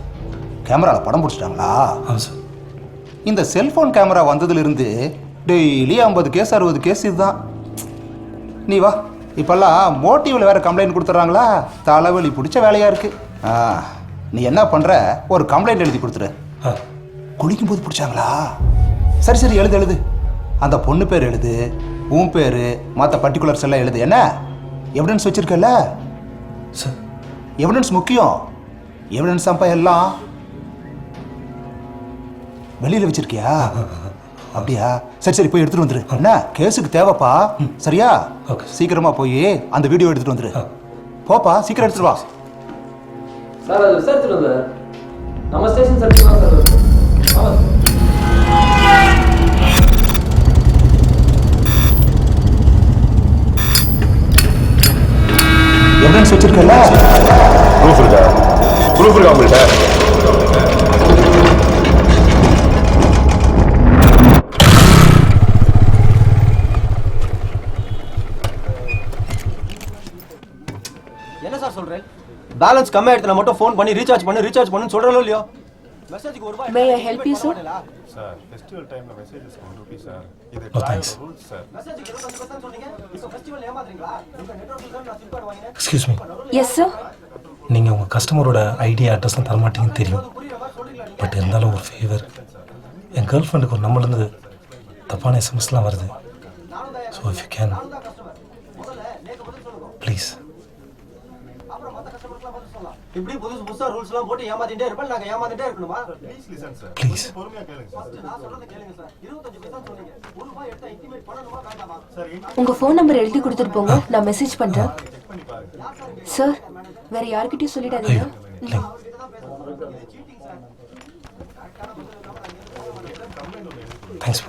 கேமரால படம் பிடிச்சிட்டாங்களா? ஆமாம் சார். இந்த செல்போன் கேமரா வந்ததுலேருந்து டெய்லி 50 கேஸ் 60 கேஸ் இதுதான். நீ வா, இப்பெல்லாம் மோட்டிவில் வேற கம்ப்ளைண்ட் கொடுத்துட்றாங்களா? தலைவலி பிடிச்ச வேலையா இருக்கு. நீ என்ன பண்ற, ஒரு கம்ப்ளைண்ட் எழுதி கொடுத்துரு. குளிக்கும் போது பிடிச்சாங்களா? சரி எழுது. அந்த பொண்ணு பேர் எழுது, உன் பேர், மற்ற பர்டிகுலர்ஸ் எல்லாம் எழுது. என்ன எவிடன்ஸ் வச்சிருக்கல? சார் எவிடன்ஸ் முக்கியம். எவிடன்ஸ் தான்ப்பா எல்லாம். வெளியில் வச்சிருக்கியா? அப்படியா? சரி போய் எடுத்துட்டு வந்துரு. என்ன கேஸுக்கு தேவைப்பா? சரியா? சீக்கிரமா போய் அந்த வீடியோ எடுத்துட்டு வந்துரு. போப்பா, சீக்கிரம் எடுத்துட்டு வா. சார் அது விசாரிச்சுட்டு வந்தேன். நம்ம ஸ்டேஷன் சர்வீஸ் தான் சார். ஆமாம் எவிடன்ஸ் வச்சிருக்கல? ப்ரூஃப் இருக்கா உங்கள்கிட்ட? என்ன சார் சொல்றேன்? பேலன்ஸ் கம்மியா எடுத்து மட்டும் ஃபோன் பண்ணி ரீசார்ஜ் பண்ணு சொல்றேன் இல்லையோ? May I help you, sir? Sir festival டைம்ல மெசேजेस 1 ரூபி சார் இது No, thanks. Rules sir excuse me Yes, sir. நீங்கள் உங்கள் கஸ்டமரோட ஐடியா அட்ரஸ்லாம் தரமாட்டீங்கன்னு தெரியும். பட் இருந்தாலும் ஒரு ஃபேவர், என் கேர்ள் ஃப்ரெண்டுக்கு ஒரு நம்மளேருந்து தப்பான எஸ்எம்எஸ்லாம் வருது. So if you can please. இப்படி புதுசா ரூல்ஸ் எல்லாம் போட்டு ஏமாத்திட்டே இருப்பேன். நாங்க ஏமாத்திட்டே இருக்கணுமா? ப்ளீஸ் லிசன் சார் ப்ளீஸ் பொறுமையா கேளுங்க சார். நான் சொல்றத கேளுங்க சார். 25 பைசா சொன்னீங்க. ₹1 எடுத்தா இன்டிமேட் பண்ணணுமா வேண்டாமா? சார் உங்க ஃபோன் நம்பர் எழுதி கொடுத்துட்டு போங்க, நான் மெசேஜ் பண்றேன். சார், வேற யார்கிட்டயும் சொல்லிடாதீங்க. இல்லை தேங்க்ஸ்.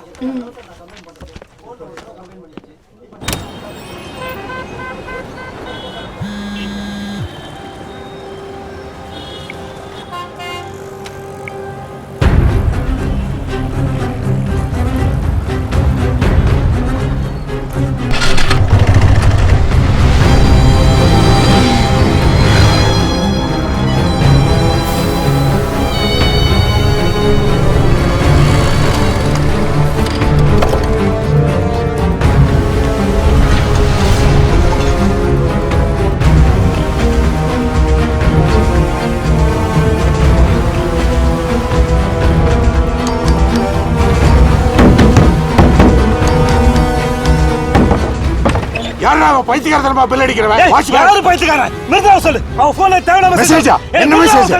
யாரா அவன் பைத்தியக்காரத்தனமா பில் அடிக்கிறவன்? யாரு பைத்தியக்காரன்? மிர்தாவ சொல்லு. அவன் போன்ல தேவையான மெசேஜா? என்ன மெசேஜ்?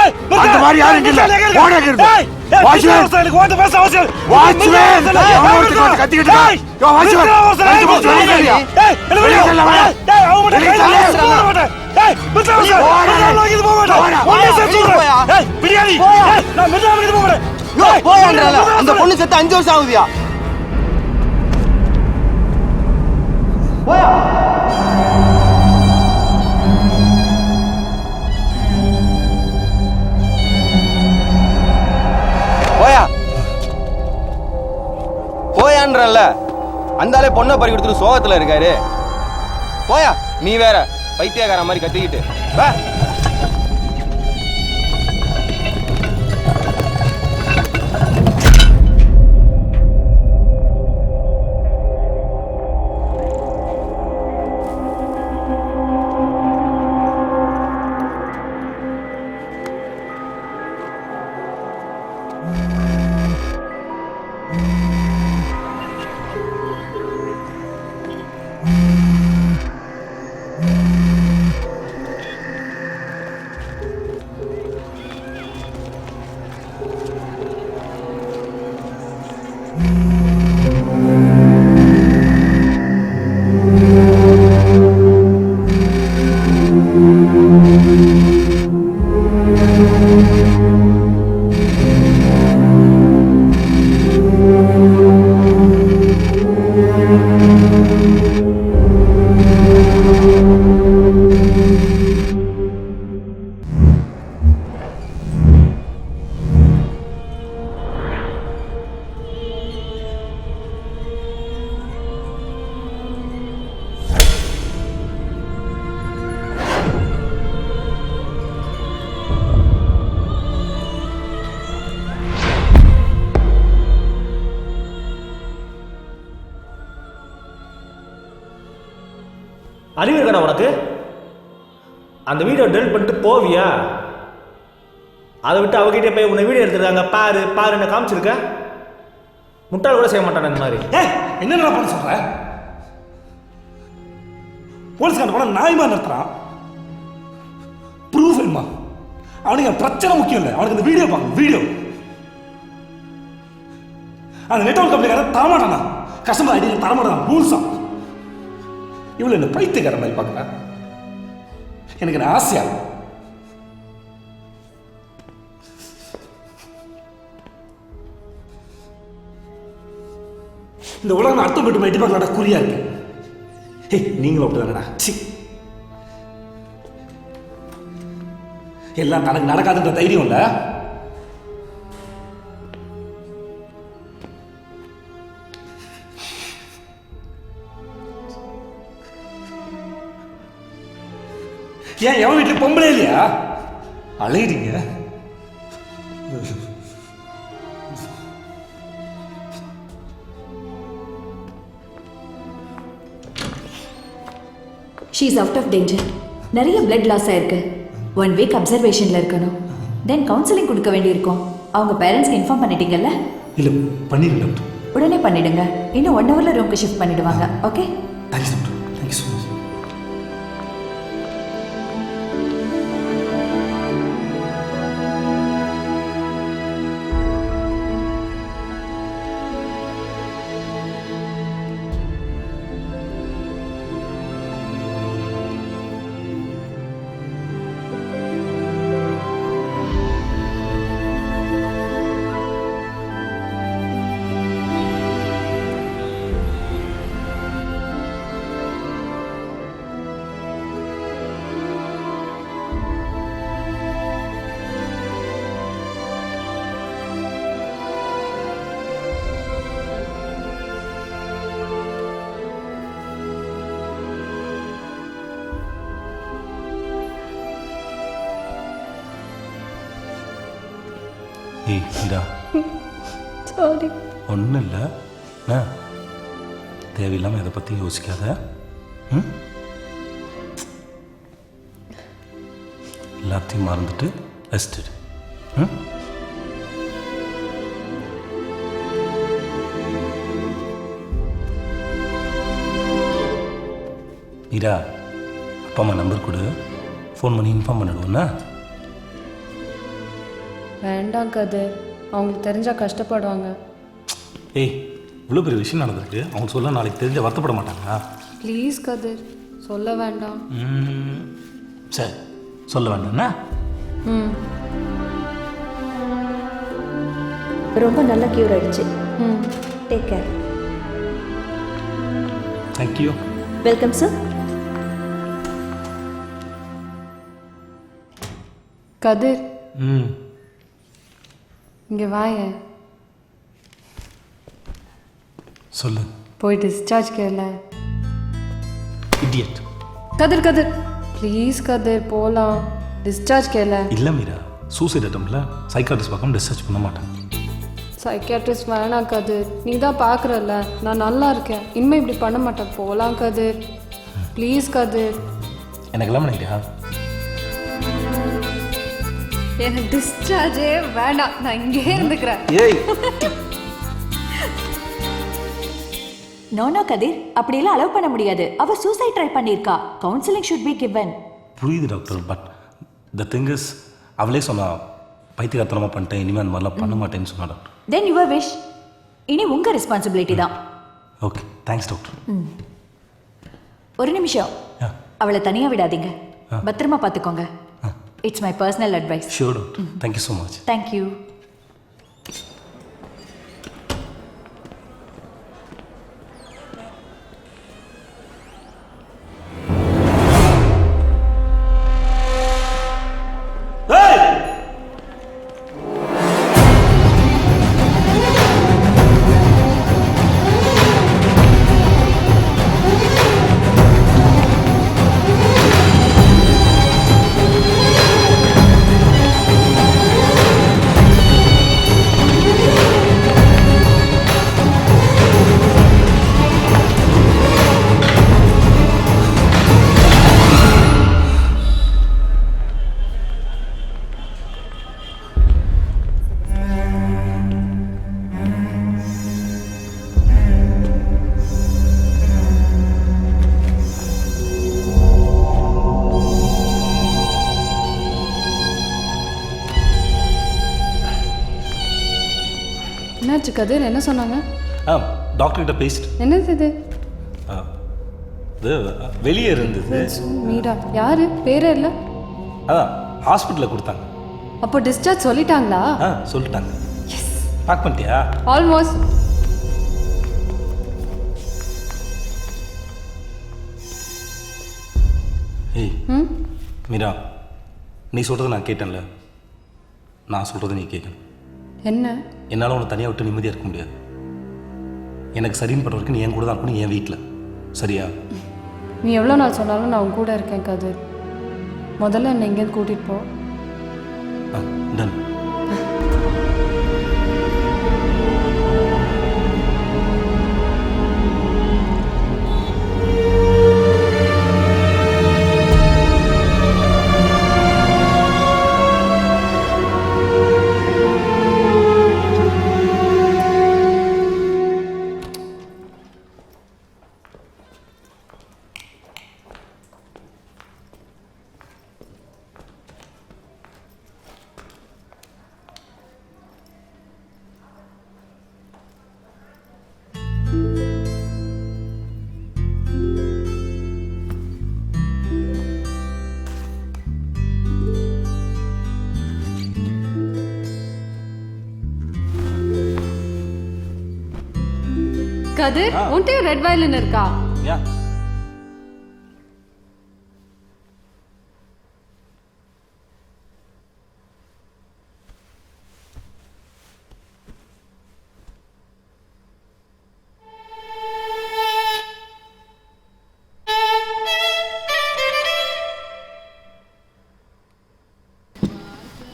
ஏய், அந்த மாதிரி யாரும் இல்ல. போடா கிருது. வாட்ச்மேன் எனக்கு வந்து பேச அவசியம். வாட்ச்மேன் அவனுக்கு வந்து கத்திக்கிட்டு இருக்கா. யோ வாட்ச்மேன். வந்து போய் சொல்லுறியா? ஏய், வெளிய செல்ல வேணாம். ஏய், அவன் மட்டும் போக மாட்டேன். ஏய், மிர்தாவ சொல்லு. மிர்தாவ இது போக மாட்டேன். ஒண்ணே சொல்றேன். ஏய், பிரியாணி. ஏய், நான் மிர்தாவ இது போக மாட்டேன். யோ போயன்றல. அந்த பொண்ணு செத்து 5 வருஷம் ஆகுதியா? போயா. போயா. போயான்றல. அந்தாலே பொண்ணை பறி கொடுத்துட்டு சோகத்துல இருக்காரு. போயா. நீ வேற பைத்தியக்கார மாதிரி கத்திக்கிட்டு வா. அறிவு இருக்கடா உனக்கு? அந்த வீடியோ டெலிட் பண்ணிட்டு போவியா? அதை விட்டு அவகிட்டே போய் உன்னை வீடியோ எடுத்துருக்காங்க பாரு பாரு என்ன காமிச்சிருக்க? முட்டாள் கூட செய்ய மாட்டான் இந்த மாதிரி. என்னடா பண்ண சொல்ற? போலீஸ்காரன் படம் நாய்மா நடத்துறான். ப்ரூஃப் இல்லமா? அவனுக்கு பிரச்சனை முக்கியம் இல்லை, அவனுக்கு இந்த வீடியோ பார்க்கணும். வீடியோ அந்த நெட்வொர்க் கம்பெனிக்காரன் தரமாட்டானா? கஸ்டமர் ஐடியில் தரமாட்டான். ரூல்ஸா? இவ்வளவு என்ன பைத்தியக்கார மாதிரி பார்க்கற? எனக்கு என்ன ஆசையா? இந்த உலகம் அர்த்தம் பெற்று எட்டி பார்க்கலாடா குறியா இருக்கு. நீங்களும் அப்படிதானடா? எல்லாம் நடக்காதுன்ற தைரியம் இல்ல. ஏன் எவன் வீட்டுல பொம்பளை இல்லையா? அலையிறீங்க. She is out of danger. நிறைய பிளட் லாஸ் ஆயிருக்கு. 1 வீக் அப்சர்வேஷனில் இருக்கணும். தென் கவுன்சிலிங் கொடுக்க வேண்டியிருக்கும். அவங்க பேரண்ட்ஸ்க்கு இன்ஃபார்ம் பண்ணிட்டீங்கல்ல? இல்லை பண்ணிடுங்க டாக்டர். உடனே பண்ணிடுங்க. இன்னும் 1 ஹவரில் ரூம்க்கு ஷிஃப்ட் பண்ணிடுவாங்க. Okay? Thanks doctor. Thank you so much. ஏய் இதா சாரி. ஒன்றும் இல்லை தேவையில்லாமல் இதை பற்றி யோசிக்காத. ம், எல்லாத்தையும் மறந்துட்டு ரெஸ்ட் எடு. ம், இதா அப்பா அம்மா நம்பர் கொடு, ஃபோன் பண்ணி இன்ஃபார்ம் பண்ணிடுவோண்ணா. வேண்டாம் கதிர், அவங்களுக்கு தெரிஞ்சா கஷ்டப்படுவாங்க. ஏய் இவ்வளோ பெரிய விஷயம் நடந்திருக்கு, அவங்க சொல்ல நாளைக்கு தெரிஞ்ச வருத்தப்பட மாட்டாங்களா? ப்ளீஸ் கதிர், சொல்ல வேண்டாம். சரி சொல்ல வேண்டாம்ண்ணா. ம். ரொம்ப நல்லா க்யூர் ஆயிடுச்சு. Take care. Thank you. Welcome sir. Kathir ம், இங்கே வாயேன். சொல்லு. போய் டிஸ்சார்ஜ் கேள. இடியட். கதிர் கதிர் ப்ளீஸ் கதிர் போகலாம். டிஸ்சார்ஜ் கேள. இல்லை மீரா, சூசைட் அட்டம்ல சைக்காட்ரிஸ்ட் பக்கம் டிஸ்சார்ஜ் பண்ண மாட்டேன். சைக்கியாட்ரிஸ்ட் வேணாம் கதிர், நீ தான் பார்க்குறல்ல நான் நல்லா இருக்கேன். இனிமேல் இப்படி பண்ண மாட்டேன். போகலாம் கதிர் ப்ளீஸ் கதிர். எனக்கு எல்லாம் நினைக்கிறா. எனக்கு டிஸ்சார்ஜே வேண்டாம், நான் இங்கே இருந்துக்கிறேன். ஏய் நோ கதிர், அப்படியெல்லாம் அலோவ் பண்ண முடியாது. அவ சூசைட் ட்ரை பண்ணியிருக்கா. Counselling should be given. புரியுது doctor, but the thing is அவளே சொன்னா பைத்தியகாரத்தனமாக பண்ணிட்டேன், இனிமேல் அந்த மாதிரிலாம் பண்ண மாட்டேன்னு சொன்னா டாக்டர். Then your wish. இனி உங்க ரெஸ்பான்சிபிலிட்டி தான். Okay thanks doctor. ஒரு நிமிஷம், அவளை தனியாக விடாதீங்க. பத்திரமா பார்த்துக்கோங்க. It's my personal advice. Sure doctor. Thank you so much. Thank you. என்னாச்சு கதிர், என்ன சொன்னாங்க? டாக்டர் கிட்ட பேசிட்டு. என்னது இது? இது வெளியே இருந்தது. மீரா யாரு? பேரே இல்லை. ஹாஸ்பிட்டலில் கொடுத்தாங்க. அப்போ டிஸ்சார்ஜ் சொல்லிட்டாங்களா? சொல்லிட்டாங்க. பேக் பண்ணிட்டியா? ஆல்மோஸ்ட். ஏய் மீரா, நீ சொல்கிறத நான் கேட்டேன்ல, நான் சொல்கிறத நீ கேட்கணும். என்ன? என்னால் உன்னை தனியாக விட்டு நிம்மதியாக இருக்க முடியாது. எனக்கு சரின்னு பட்ட வரைக்கும் நீ என் கூட தான் இருக்கணும், என் வீட்டில். சரியா? நீ எவ்வளோ நாள் சொன்னாலும் நான் உன் கூட இருக்கேன் கதிர். முதல்ல என்னை எங்கேருந்து கூட்டிகிட்டு போ. டன். கதிர் உன்கிட்ட ரெட் வயலின் இருக்கா?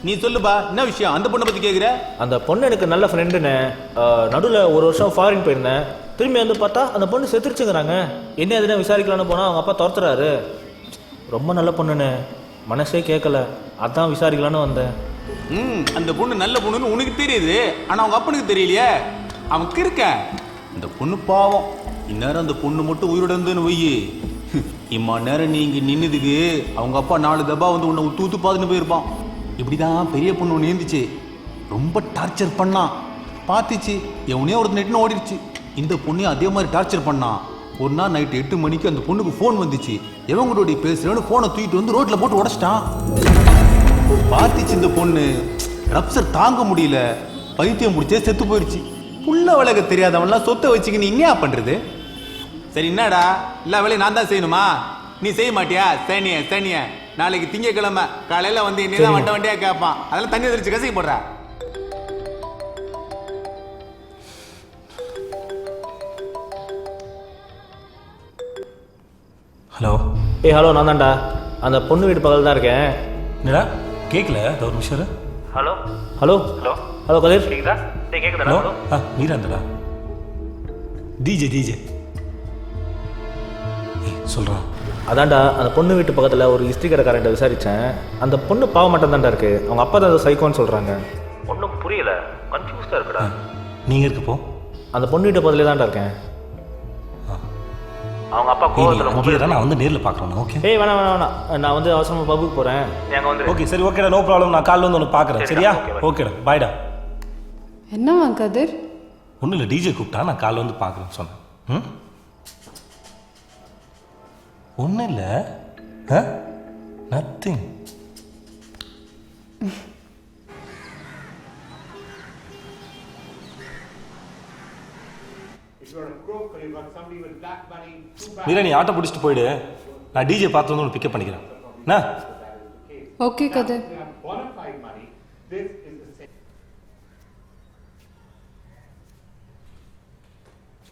நீ சொல்லுப்பா, என்ன விஷயம்? அந்த பொண்ணை பத்தி கேக்குற? அந்த பொண்ணு எனக்கு நல்ல ஃப்ரெண்டுன்னு. நடுவில் ஒரு வருஷம் ஃபாரின் போயிருந்தேன். திரும்பி வந்து பார்த்தா அந்த பொண்ணு செத்துருச்சுங்கிறாங்க. என்ன எதுனா விசாரிக்கலான்னு போனால் அவங்க அப்பா துரத்துறாரு. ரொம்ப நல்ல பொண்ணுன்னு மனசே கேட்கல, அதான் விசாரிக்கலான்னு வந்தேன். அந்த பொண்ணு நல்ல பொண்ணுன்னு உனக்கு தெரியுது, ஆனா அவங்க அப்பனுக்கு தெரியலையே. அவன் இருக்க இந்த பொண்ணு பாவம். இந்நேரம் அந்த பொண்ணு மட்டும் உயிரோட இருந்துன்னு வையி, இம்மா நேரம் நீ இங்க நின்னுதுக்கு அவங்க அப்பா 4 தபா வந்து உன்னை தூத்து பார்த்துன்னு போயிருப்பான். இப்படிதான் பெரிய பொண்ணு ஒன்று இருந்துச்சு, ரொம்ப டார்ச்சர் பண்ணான். பார்த்துச்சு எவனே ஒரு நெட்னு ஓடிடுச்சு. இந்த பொண்ணையும் அதே மாதிரி டார்ச்சர் பண்ணான். ஒரு நாள் நைட்டு 8 மணிக்கு அந்த பொண்ணுக்கு ஃபோன் வந்துச்சு. எவங்களோட பேசுறேன்னு ஃபோனை தூக்கிட்டு வந்து ரோட்ல போட்டு உடச்சிட்டான். பார்த்துச்சு இந்த பொண்ணு, ரப்சர் தாங்க முடியல, பைத்தியம் முடிச்சே செத்து போயிடுச்சு. புள்ள வழக்க தெரியாதவன்லாம் சொத்தை வச்சுக்கின்னு என்ன பண்றது? சரி என்னடா எல்லா வேலையும் நான் தான் செய்யணுமா? நீ செய்ய மாட்டியா? சனிய நாளைக்கு திங்கக்கிழமை காலையில வந்து என்னதான் வண்ட வண்டியா கேட்பான். அதெல்லாம் தண்ணி தெரிச்சு கசக்கி போடுற. ஹலோ. ஹலோ, நான் தான்டா. அந்த பொண்ணு வீட்டு பக்கத்தில் தான் இருக்கேன். என்னடா கேட்கல? ஒரு நிமிஷம். ஹலோ ஹலோ ஹலோ ஹலோ கதிர் கேக்குதா? கேக்குதா? ஹலோ. நீராந்தடா. டிஜே சொல்கிறான். அதான்டா, அந்த பொண்ணு வீட்டு பக்கத்தில் ஒரு ஹிஸ்ட்ரி கடைக்காரன்ட்ட விசாரித்தேன். அந்த பொண்ணு பாவ மட்டும் தான்டா இருக்கு. அவங்க அப்பா தான் சைக்கோன்னு சொல்கிறாங்க. ஒன்றும் புரியல, கன்ஃபியூஸ்டாக இருக்குடா. நீங்கள் இருக்கப்போ அந்த பொண்ணு வீட்டு பக்கத்துலேயே தான்டா இருக்கேன். அவங்க அப்பா கோவத்தில் நான் வந்து நேரில் பார்க்குறேன். ஓகே. வேணாம், நான் வந்து அவசரமாக பப்புக்கு போகிறேன். ஓகே சரி, ஓகேடா, நோ ப்ராப்ளம். நான் காலைல வந்து ஒன்று பார்க்குறேன். சரியா? ஓகேடா, பாய்டா. என்னவா கதிர்? ஒன்றும் இல்லை, டிஜே கூப்பிட்டா, நான் காலைல வந்து பார்க்குறேன்னு சொன்னேன். ஒன்றும் இல்லை, நத்திங். மீரா, நீ ஆட்டோ பிடிச்சிட்டு போயிடு. நான் டிஜே பார்த்து வந்து பிக்கப் பண்ணிக்கிறேன். என்ன? ஓகே கதிர்.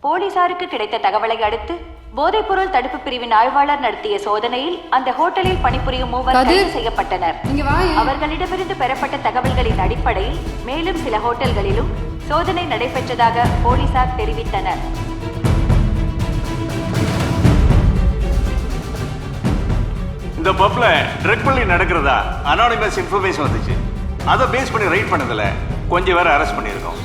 போலீசாருக்கு கிடைத்த தகவலை அடுத்து போதைப்பொருள் தடுப்பு பிரிவின் ஆய்வாளர் நடத்திய சோதனையில் அந்த ஹோட்டலில் பணிபுரியும் 3 கைது செய்யப்பட்டனர். அவர்களிடமிருந்து பெறப்பட்ட தகவல்களின் அடிப்படையில் மேலும் சில ஹோட்டல்களிலும் சோதனை நடைபெற்றதாக போலீசார் தெரிவித்தனர். இந்த பப்ல ட்ரக் பள்ளி நடக்கிறதா அனானிமஸ் இன்ஃபர்மேஷன் வந்துச்சு. அதை பேஸ் பண்ணி ரைட் பண்ணதுல கொஞ்சம் பேரை அரெஸ்ட் பண்ணியிருக்கோம்.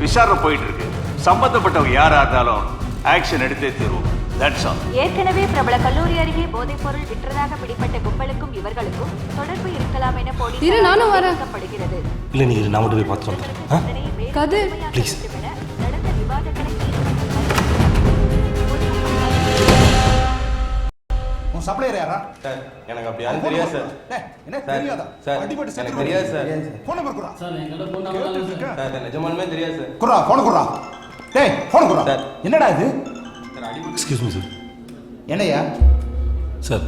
விசாரணை போயிட்டு இருக்கு. சம்பந்தப்பட்டவங்க யாரா இருந்தாலும் ஆக்ஷன் எடுத்தே தீருவோம். That's all. ஏற்கனவே பிரபல கல்லூரி அருகே போதைப்பொருள் விற்றதாக பிடிப்பட்ட கும்பலுக்கும் இவர்களுக்கும் தொடர்பு இருக்கலாம் என போலீசார் சந்தேகிக்கப்படுகிறது. இல்லை, நீ நான் மட்டும் போய் பார்த்துட்டு வந்துடுறேன். கதிர் ப்ளீஸ். நடந்த விவாதங்களை சப்ளையர் யாரா? சார் எனக்கு அப்படி யாரும் தெரியாது சார். என்ன தெரியாதா? சார் எனக்கு தெரியாது சார். போன் நம்பர் குறா. சார் நிஜமாலுமே தெரியாது சார். குறா, போன் குறா. டேய், போன் குறா. என்னடா இது? Excuse me sir. என்னையா? சார்,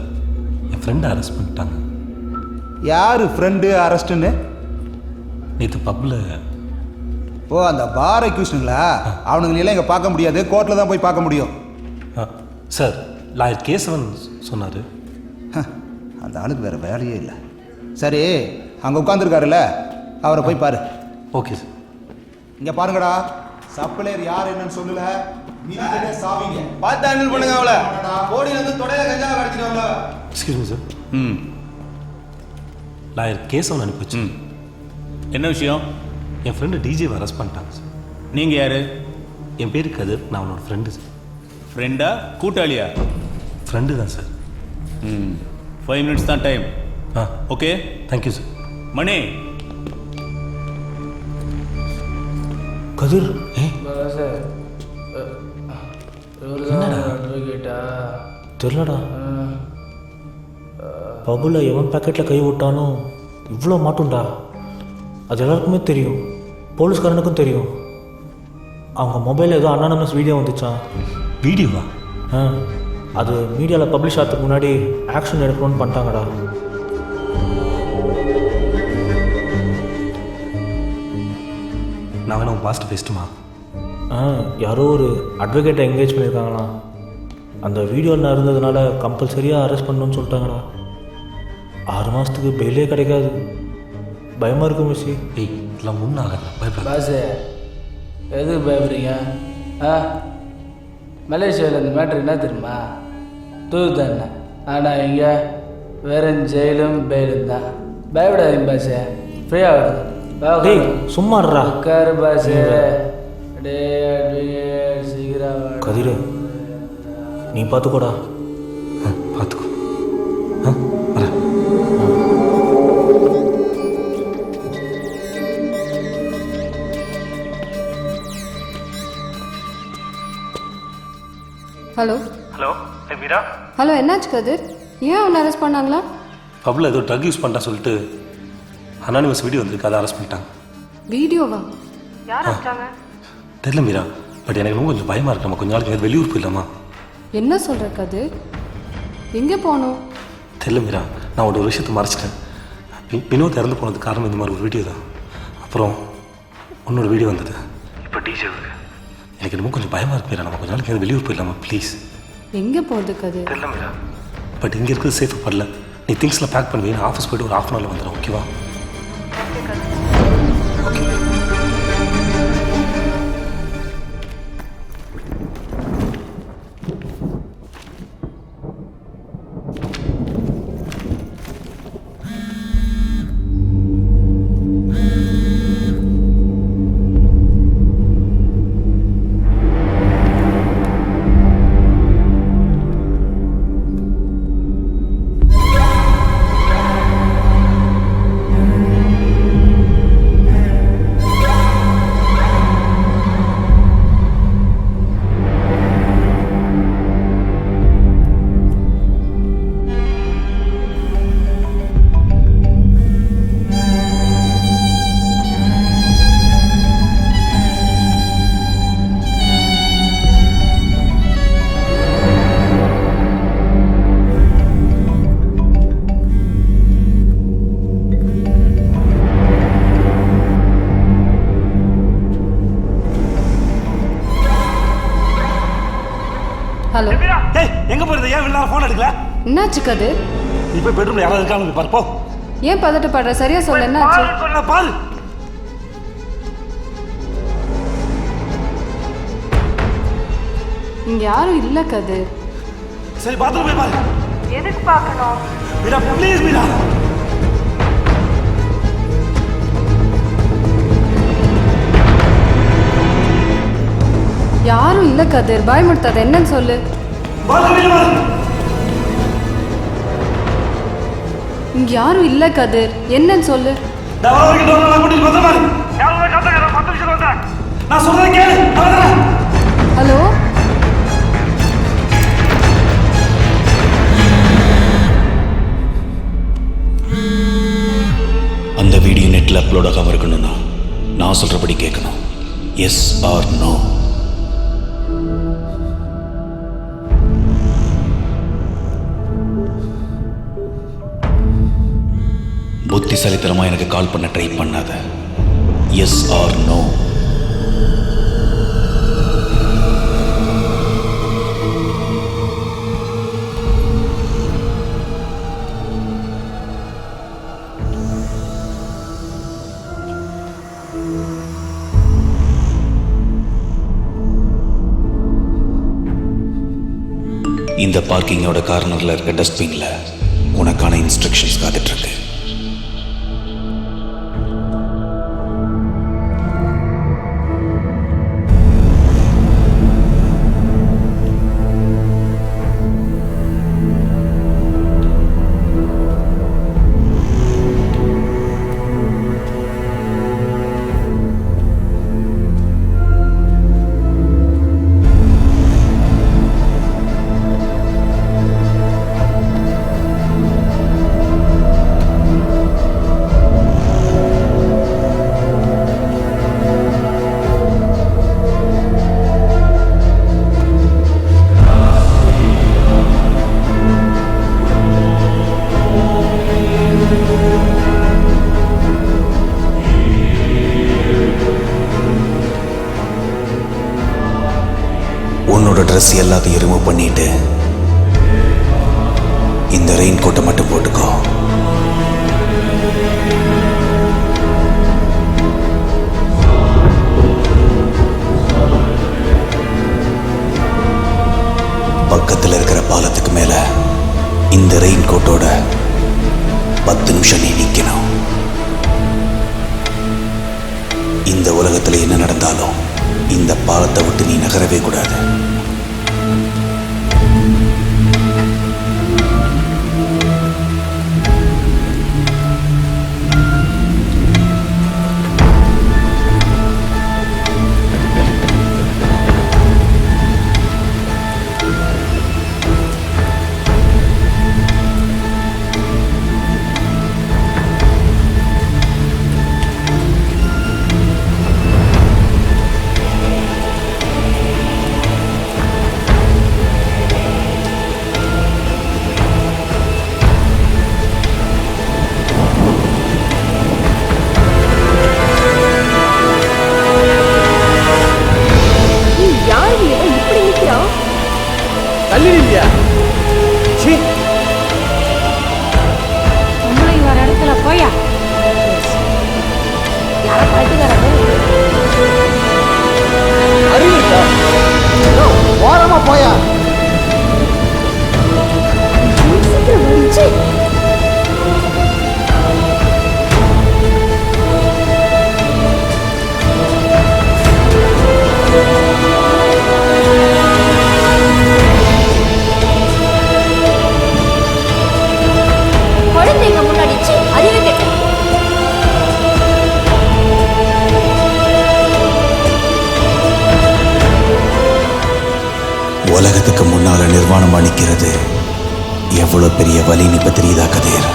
என் ஃப்ரெண்டை அரெஸ்ட் பண்ணிட்டாங்க. யாரு ஃப்ரெண்டு அரெஸ்ட்டுன்னு? நேற்று பப்பில். ஓ, அந்த பார் அக்யூஸ்டுங்களா? அவனுங்களெல்லாம் இங்கே பார்க்க முடியாது, கோர்ட்டில் தான் போய் பார்க்க முடியும். சார், லாயர் கேசவன் சொன்னார். அந்த ஆளுக்கு வேறு வேலையே இல்லை. சரி, அங்கே உட்காந்துருக்காருல்ல, அவரை போய் பாரு. Okay sir. இங்க பாருங்கடா, சப்ளையர் யார் என்னன்னு சொல்லல, மீதியே சாவிங்க. பார்த்து ஹேண்டில் பண்ணுங்க அவள. கோடியில இருந்து தொடையில கஞ்சா கடத்திட்டு வரல. Excuse me sir. Lawyer case ஒன்று அனுப்பிச்சு. என்ன விஷயம்? என் ஃப்ரெண்டு டிஜேவை அரெஸ்ட் பண்ணிட்டாங்க சார். நீங்க யாரு? என் பேரு கதிர், நான் அவனோட ஃப்ரெண்டு சார். ஃப்ரெண்டா கூட்டாளியா? ஃப்ரெண்டு தான் சார். 5 மினிட்ஸ் தான் டைம். Okay, thank you sir. மணி கதிர் தெரியலடா. பபுல எவன் பேக்கெட்டில் கை விட்டானோ இவ்வளோ மாட்டும்டா. அது எல்லாருக்குமே தெரியும், போலீஸ்காரனுக்கும் தெரியும். அவங்க மொபைலில் ஏதோ அனானமஸ் வீடியோ வந்துச்சான். வீடியோவா? அது மீடியாவில் பப்ளிஷ் ஆகிறதுக்கு முன்னாடி ஆக்ஷன் எடுக்கணும்னு பண்ணிட்டாங்கடா. நான் வேணா உன் பாஸ்ட்டு பேசிட்டுமா? யாரோ ஒரு அட்வொகேட்டை என்கேஜ் பண்ணியிருக்காங்களாம். அந்த வீடியோவில் இருந்ததுனால கம்பல்சரியாக அரெஸ்ட் பண்ணணும்னு சொல்லிட்டாங்கடா. 6 மாதத்துக்கு பெயிலே கிடைக்காது. பயமாக இருக்கும் மிஸ்ஸி. ஏய், இதெல்லாம் முன்னாக பயப்படாது. பாஸு எதுக்கு பயப்படுறீங்க? மலேசியாவில் இந்த மேட்ரு என்ன தெரியுமா? தூது தானே. ஆனால் இங்கே வெறும் ஜெயிலும் பெயிலும் தான். பயப்படாதீங்க பாஸு, ஃப்ரீயாக டேய் சும்மாடுறா. உட்காரு பாஸு. சீக்கிரம் கதிர், நீ பார்த்துக்கோடா. பார்த்துக்கோ. Hello hello Meera. ஹலோ, என்னாச்சு கதிர்? ஏன் அவனை அரெஸ்ட் பண்ணாங்களா? பப்ளில் ஏதோ ட்ரக் யூஸ் பண்ணிட்டா சொல்லிட்டு அனானிமஸ் வீடியோ வந்திருக்கு, அதை அரெஸ்ட் பண்ணிட்டாங்க. வீடியோவா? யார் அடிச்சாங்க? தெரியல மீரா, பட் எனக்கு இன்னும் கொஞ்சம் பயமாக இருக்கு. நம்ம கொஞ்ச நாளைக்கு வெளியூர் போயிடலாமா? என்ன சொல்கிற கதிர்? எங்கே போகணும்? தெரியல மீரா, நான் ஒரு விஷயத்தை மறைச்சிட்டேன். வினோத் இறந்து போனதுக்கு காரணம் இந்த மாதிரி ஒரு வீடியோ தான். அப்புறம் இன்னொரு வீடியோ வந்தது இப்போ டிஜேவுக்கு. எனக்கு இன்னமும் கொஞ்சம் பயமாக இருக்கு மீரா. நம்ம கொஞ்ச நாளைக்கு வெளியூர் போயிடலாமா ப்ளீஸ்? எங்கே போகுது கதிர்? தெரியல மீரா, பட் இங்கே இருக்கிறது சேஃபாக படல. நீ திங்ஸ்லாம் பேக் பண்ணுவீங்க, நான் ஆஃபீஸ் போய்ட்டு ஒரு 1/2 hour வந்துடும். ஓகேவா? ஹலோ. ஏய், எங்க போறது? ஏன் இவ்வளவு ஃபோன் எடுக்கல? என்னாச்சு கதிர்? நீ போய் பெட்ரூம்ல யாராவது இருக்காங்க பாரு போ. ஏன் பதட்டப்படுற? சரியா சொல்ல, என்னாச்சு? பாரு. இங்க யாரும் இல்ல கதிர். சரி, பாத்ரூம் போய் பாரு. எதுக்கு பார்க்கணும்? மீரா ப்ளீஸ் மீரா. யாரும் இல்ல கதிர், பயமுடுத்தாத. என்னன்னு சொல்லு. இங்க யாரும் இல்ல கதிர், என்னன்னு சொல்லு. ஹலோ. அந்த வீடியோ நெட்ல அப்லோட் ஆகாம இருக்கணும்னா நான் சொல்றபடி கேட்கணும். Yes or no? புத்திசாலித்தனமா எனக்கு கால் பண்ண ட்ரை பண்ணாத. Yes or no? இந்த பார்க்கிங்கோட கார்னரில் இருக்க டஸ்ட்பினில் உனக்கான இன்ஸ்ட்ரக்ஷன்ஸ் காத்துட்ருக்கு. உன்னோட ட்ரெஸ் எல்லாத்தையும் ரிமூவ் பண்ணிட்டு இந்த ரெயின் கோட்டை மட்டும் போட்டுக்கோ. பக்கத்தில் இருக்கிற பாலத்துக்கு மேல இந்த ரெயின் கோட்டோட 10 நிமிஷம் நீ நிற்கணும். இந்த உலகத்தில் என்ன நடந்தாலும் இந்த பாலத்தை விட்டு நீ நகரவே கூடாது. உலகத்துக்கு முன்னால நிர்வாணம் அளிக்கிறது எவ்வளவு பெரிய வலின்னு இப்ப தெரியுதா கதிர்?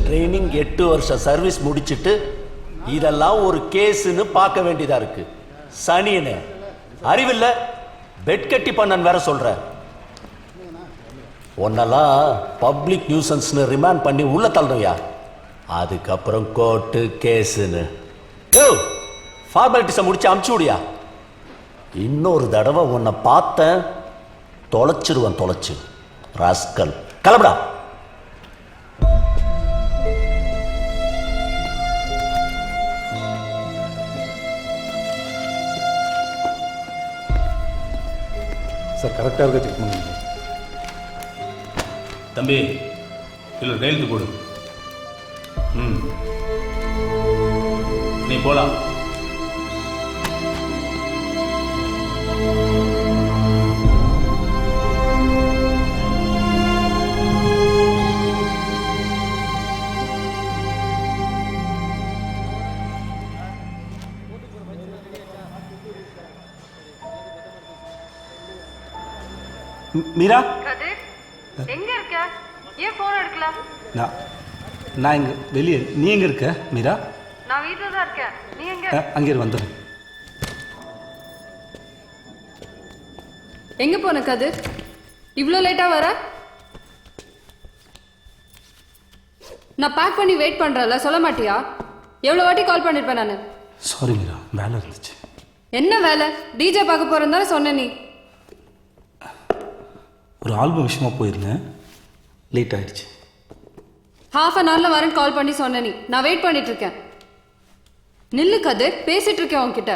ட்ரைனிங் 8 வருஷம் சர்வீஸ் முடிச்சிட்டு இதெல்லாம் ஒரு கேஸ்னு பார்க்க வேண்டியதா இருக்கு. சனியனே அறிவில்ல, பெட் கட்டி பண்ணன் வேற சொல்ற. உன்னெல்லாம் பப்ளிக் நியூசன்ஸ்னு ரிமாண்ட் பண்ணி உள்ள தள்ளணும்யா. அதுக்கப்புறம் கோர்ட்டு கேஸ்னு ஃபார்மாலிட்டிஸை முடிச்சு அமுச்சு விடியா. இன்னொரு தடவை உன்னை பார்த்தேன் தொலைச்சிடுவேன். தொலைச்சு ராஸ்கல் கிளம்புடா. சார் கரெக்டாக இருக்க செக் பண்ணுங்க. தம்பி இல்லை கையெழுத்து போடு. நீ போலாம். மீரா கதிர் எங்க இருக்க? ஏன் போன் எடுக்கல? நான் இங்க வெளியே. நீ எங்க இருக்க மீரா? நான் வீட்ல தான் இருக்கேன். நீ எங்க? அங்கே வந்துடுறேன். எங்க போன கதிர்? இவ்வளோ லேட்டா வர? நான் பேக் பண்ணி வெயிட் பண்றேன்ல, சொல்ல மாட்டியா? எவ்வளோ வாட்டி கால் பண்ணிருப்பேன் நான். சாரி மீரா, வேலை இருந்துச்சு. என்ன வேலை? டிஜே பார்க்க போறேன்னு தானே சொன்ன நீ. ஒரு ஆல்பம் விஷயமா போயிருந்தேன், லேட் ஆயிடுச்சு. ஹாஃப் அன் ஹவர்ல வரேன்னு கால் பண்ணி சொன்ன நீ. நான் வெயிட் பண்ணிட்டு இருக்கேன். நில்லு கதிர், பேசிட்டு இருக்கேன் உன்கிட்ட.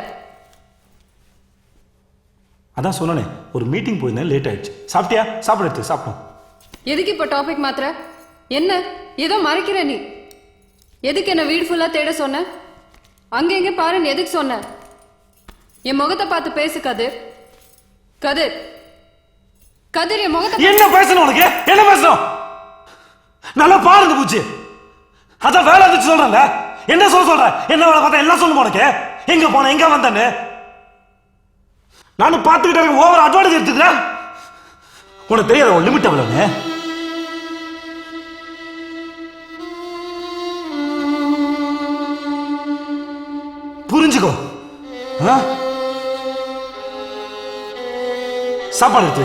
அதான் சொன்னனே, ஒரு மீட்டிங் போயிருந்தேன், லேட் ஆயிடுச்சு. சாப்பிட்டியா? சாப்பிட எடுத்து சாப்பிட்டோம். எதுக்கு இப்போ டாபிக் மாத்திர? என்ன ஏதோ மறைக்கிற நீ? எதுக்கு என்ன வீடு ஃபுல்லா தேட சொன்ன? அங்க எங்க பாருன்னு எதுக்கு சொன்ன? என் முகத்தை பார்த்து பேசு கதிர். கதிர், கதிர், என் முகத்தை என்ன பேசணும் உனக்கு? என்ன பேசணும்? நல்லா பாருங்க பூச்சி. அதான் வேலை இருந்துச்சு சொல்றேன்ல. என்ன சொல்ற? என்ன வேலை பார்த்தா எல்லாம் சொல்லுங்க உனக்கு. எங்க போன, எங்க வந்தேன்னு நானும் பார்த்துக்கிட்டே ஓவர் அட்வான்டேஜ் எடுத்துக்கிறேன். உனக்கு தெரியாத ஒரு லிமிட் அவ்வளவு. புரிஞ்சுக்கோ. சாப்பாடு எடுத்து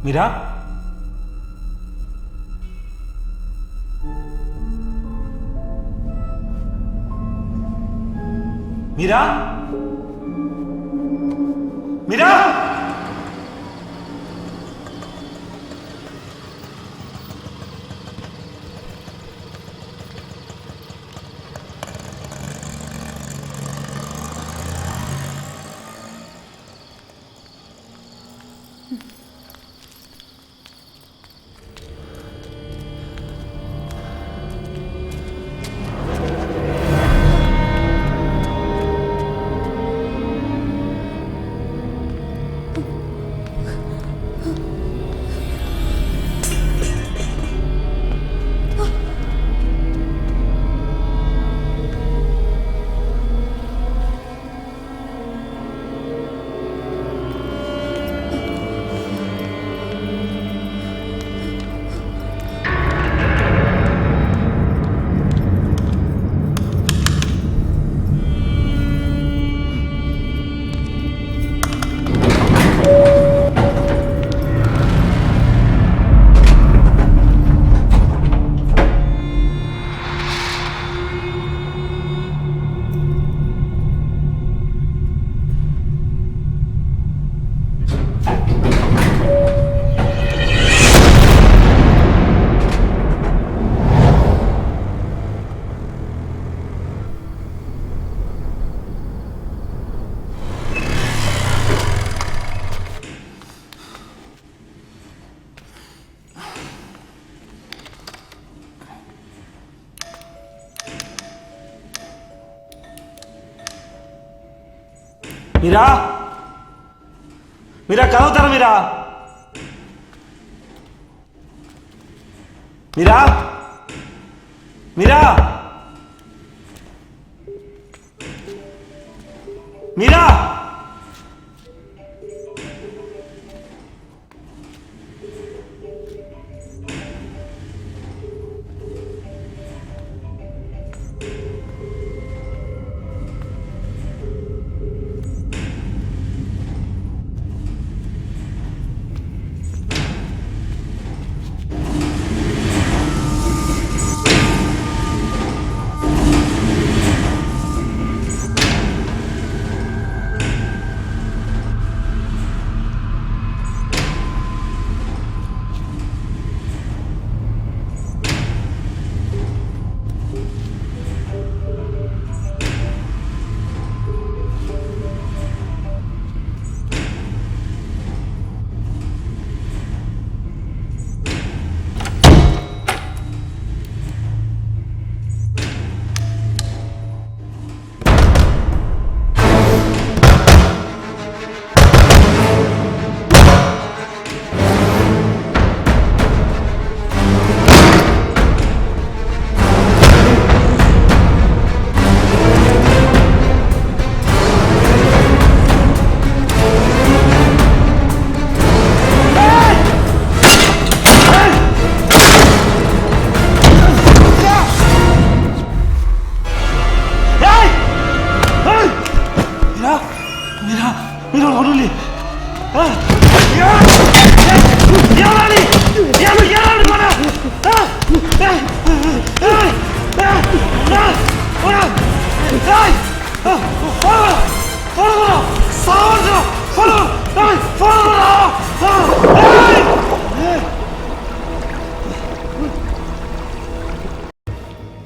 மீரா. மீரா, மீரா, மீரா, மீரா, கதவு தர மீரா. மீரா, மீரா, மீரா.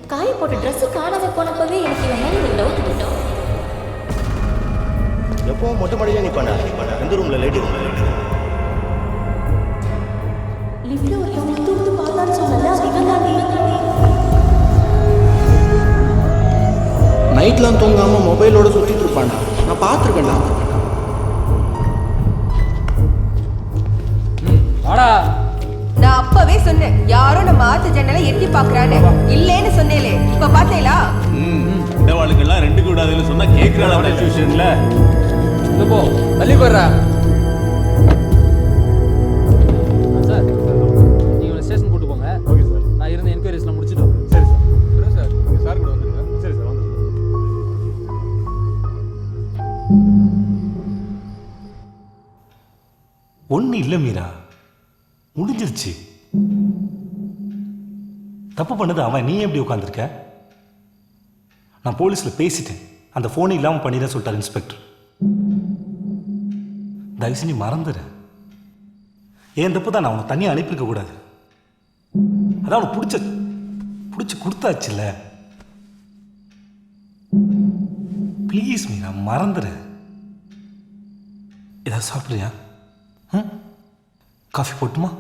காய போட்ட ட்ரெஸ் காணாம போனப்பவே எனக்கு இவன் மேல ஒரு டவுட் விட்டோம். எப்போ மொட்டை மாடியில நிப்பானா எந்த ரூம்ல லேடி ரூம்ல லிஃப்ட்ல ஒருத்தவங்க தூத்து பார்த்தான்னு சொன்னல இவன் தான் நைட்லாம் தூங்காம மொபைலோட சுத்திட்டு இருப்பானா? நான் பார்த்துருக்கேன்டா. வாடா. நான் அப்பவே சொன்னேன் யாரோ நம்ம ஆத்து ஜன்னலை எட்டி பாக்குறான்னு. இல்லேன்னு சொன்னேலே, இப்ப பாத்தீங்களா? வாழ்க்கெல்லாம் ரெண்டு கூடாதுன்னு சொன்னா கேட்கிறாள் டியூஷன்ல. போ தள்ளி போடுறா. சார் நீங்க ஸ்டேஷன் கூட்டு போங்க. Okay sir. நான் இருந்த என்கொயரிஸ்லாம் முடிச்சிட்டோம். சரி சார். சார் நீங்க சார் கூட வந்துருங்க. சரி சார் வந்து. ஒண்ணு இல்ல மீரா, முடிஞ்சிருச்சு. தப்பு பண்ணது அவன், நீ எப்படி உட்காந்துருக்க? நான் போலீஸ்ல பேசிட்டேன், அந்த போனை இல்லாம பண்ணிதான் சொல்லிட்டார் இன்ஸ்பெக்டர். தயவுசெய்து நீ மறந்துடு. ஏன் தப்பு தான், நான் அவனை தனியாக அனுப்பியிருக்க கூடாது. அதான் அவனை பிடிச்சி கொடுத்தாச்சுல்ல. ப்ளீஸ் மீரா மறந்துடு. ஏதாவது சாப்பிட்றியா? காஃபி போட்டுமா?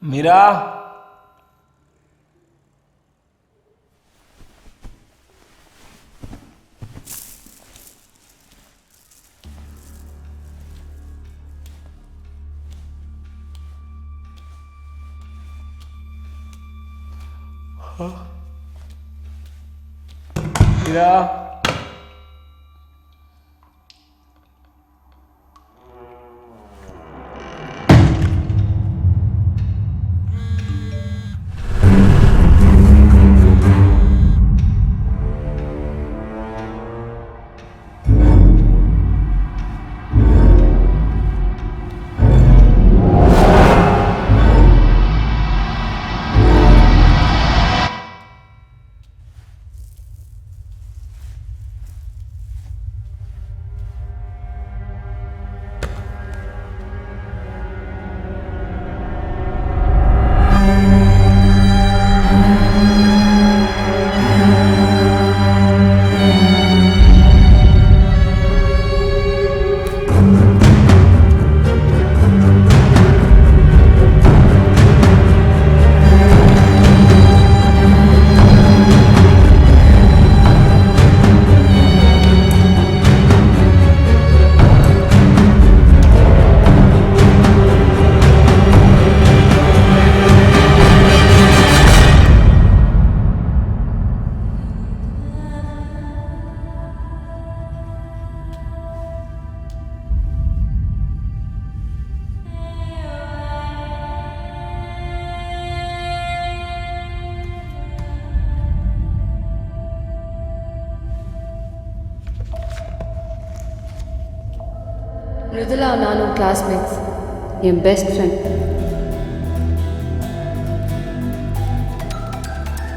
மீரா, மீரா, மிருதுலா நானும் கிளாஸ்மேட்ஸ், என் பெஸ்ட் ஃப்ரெண்ட்.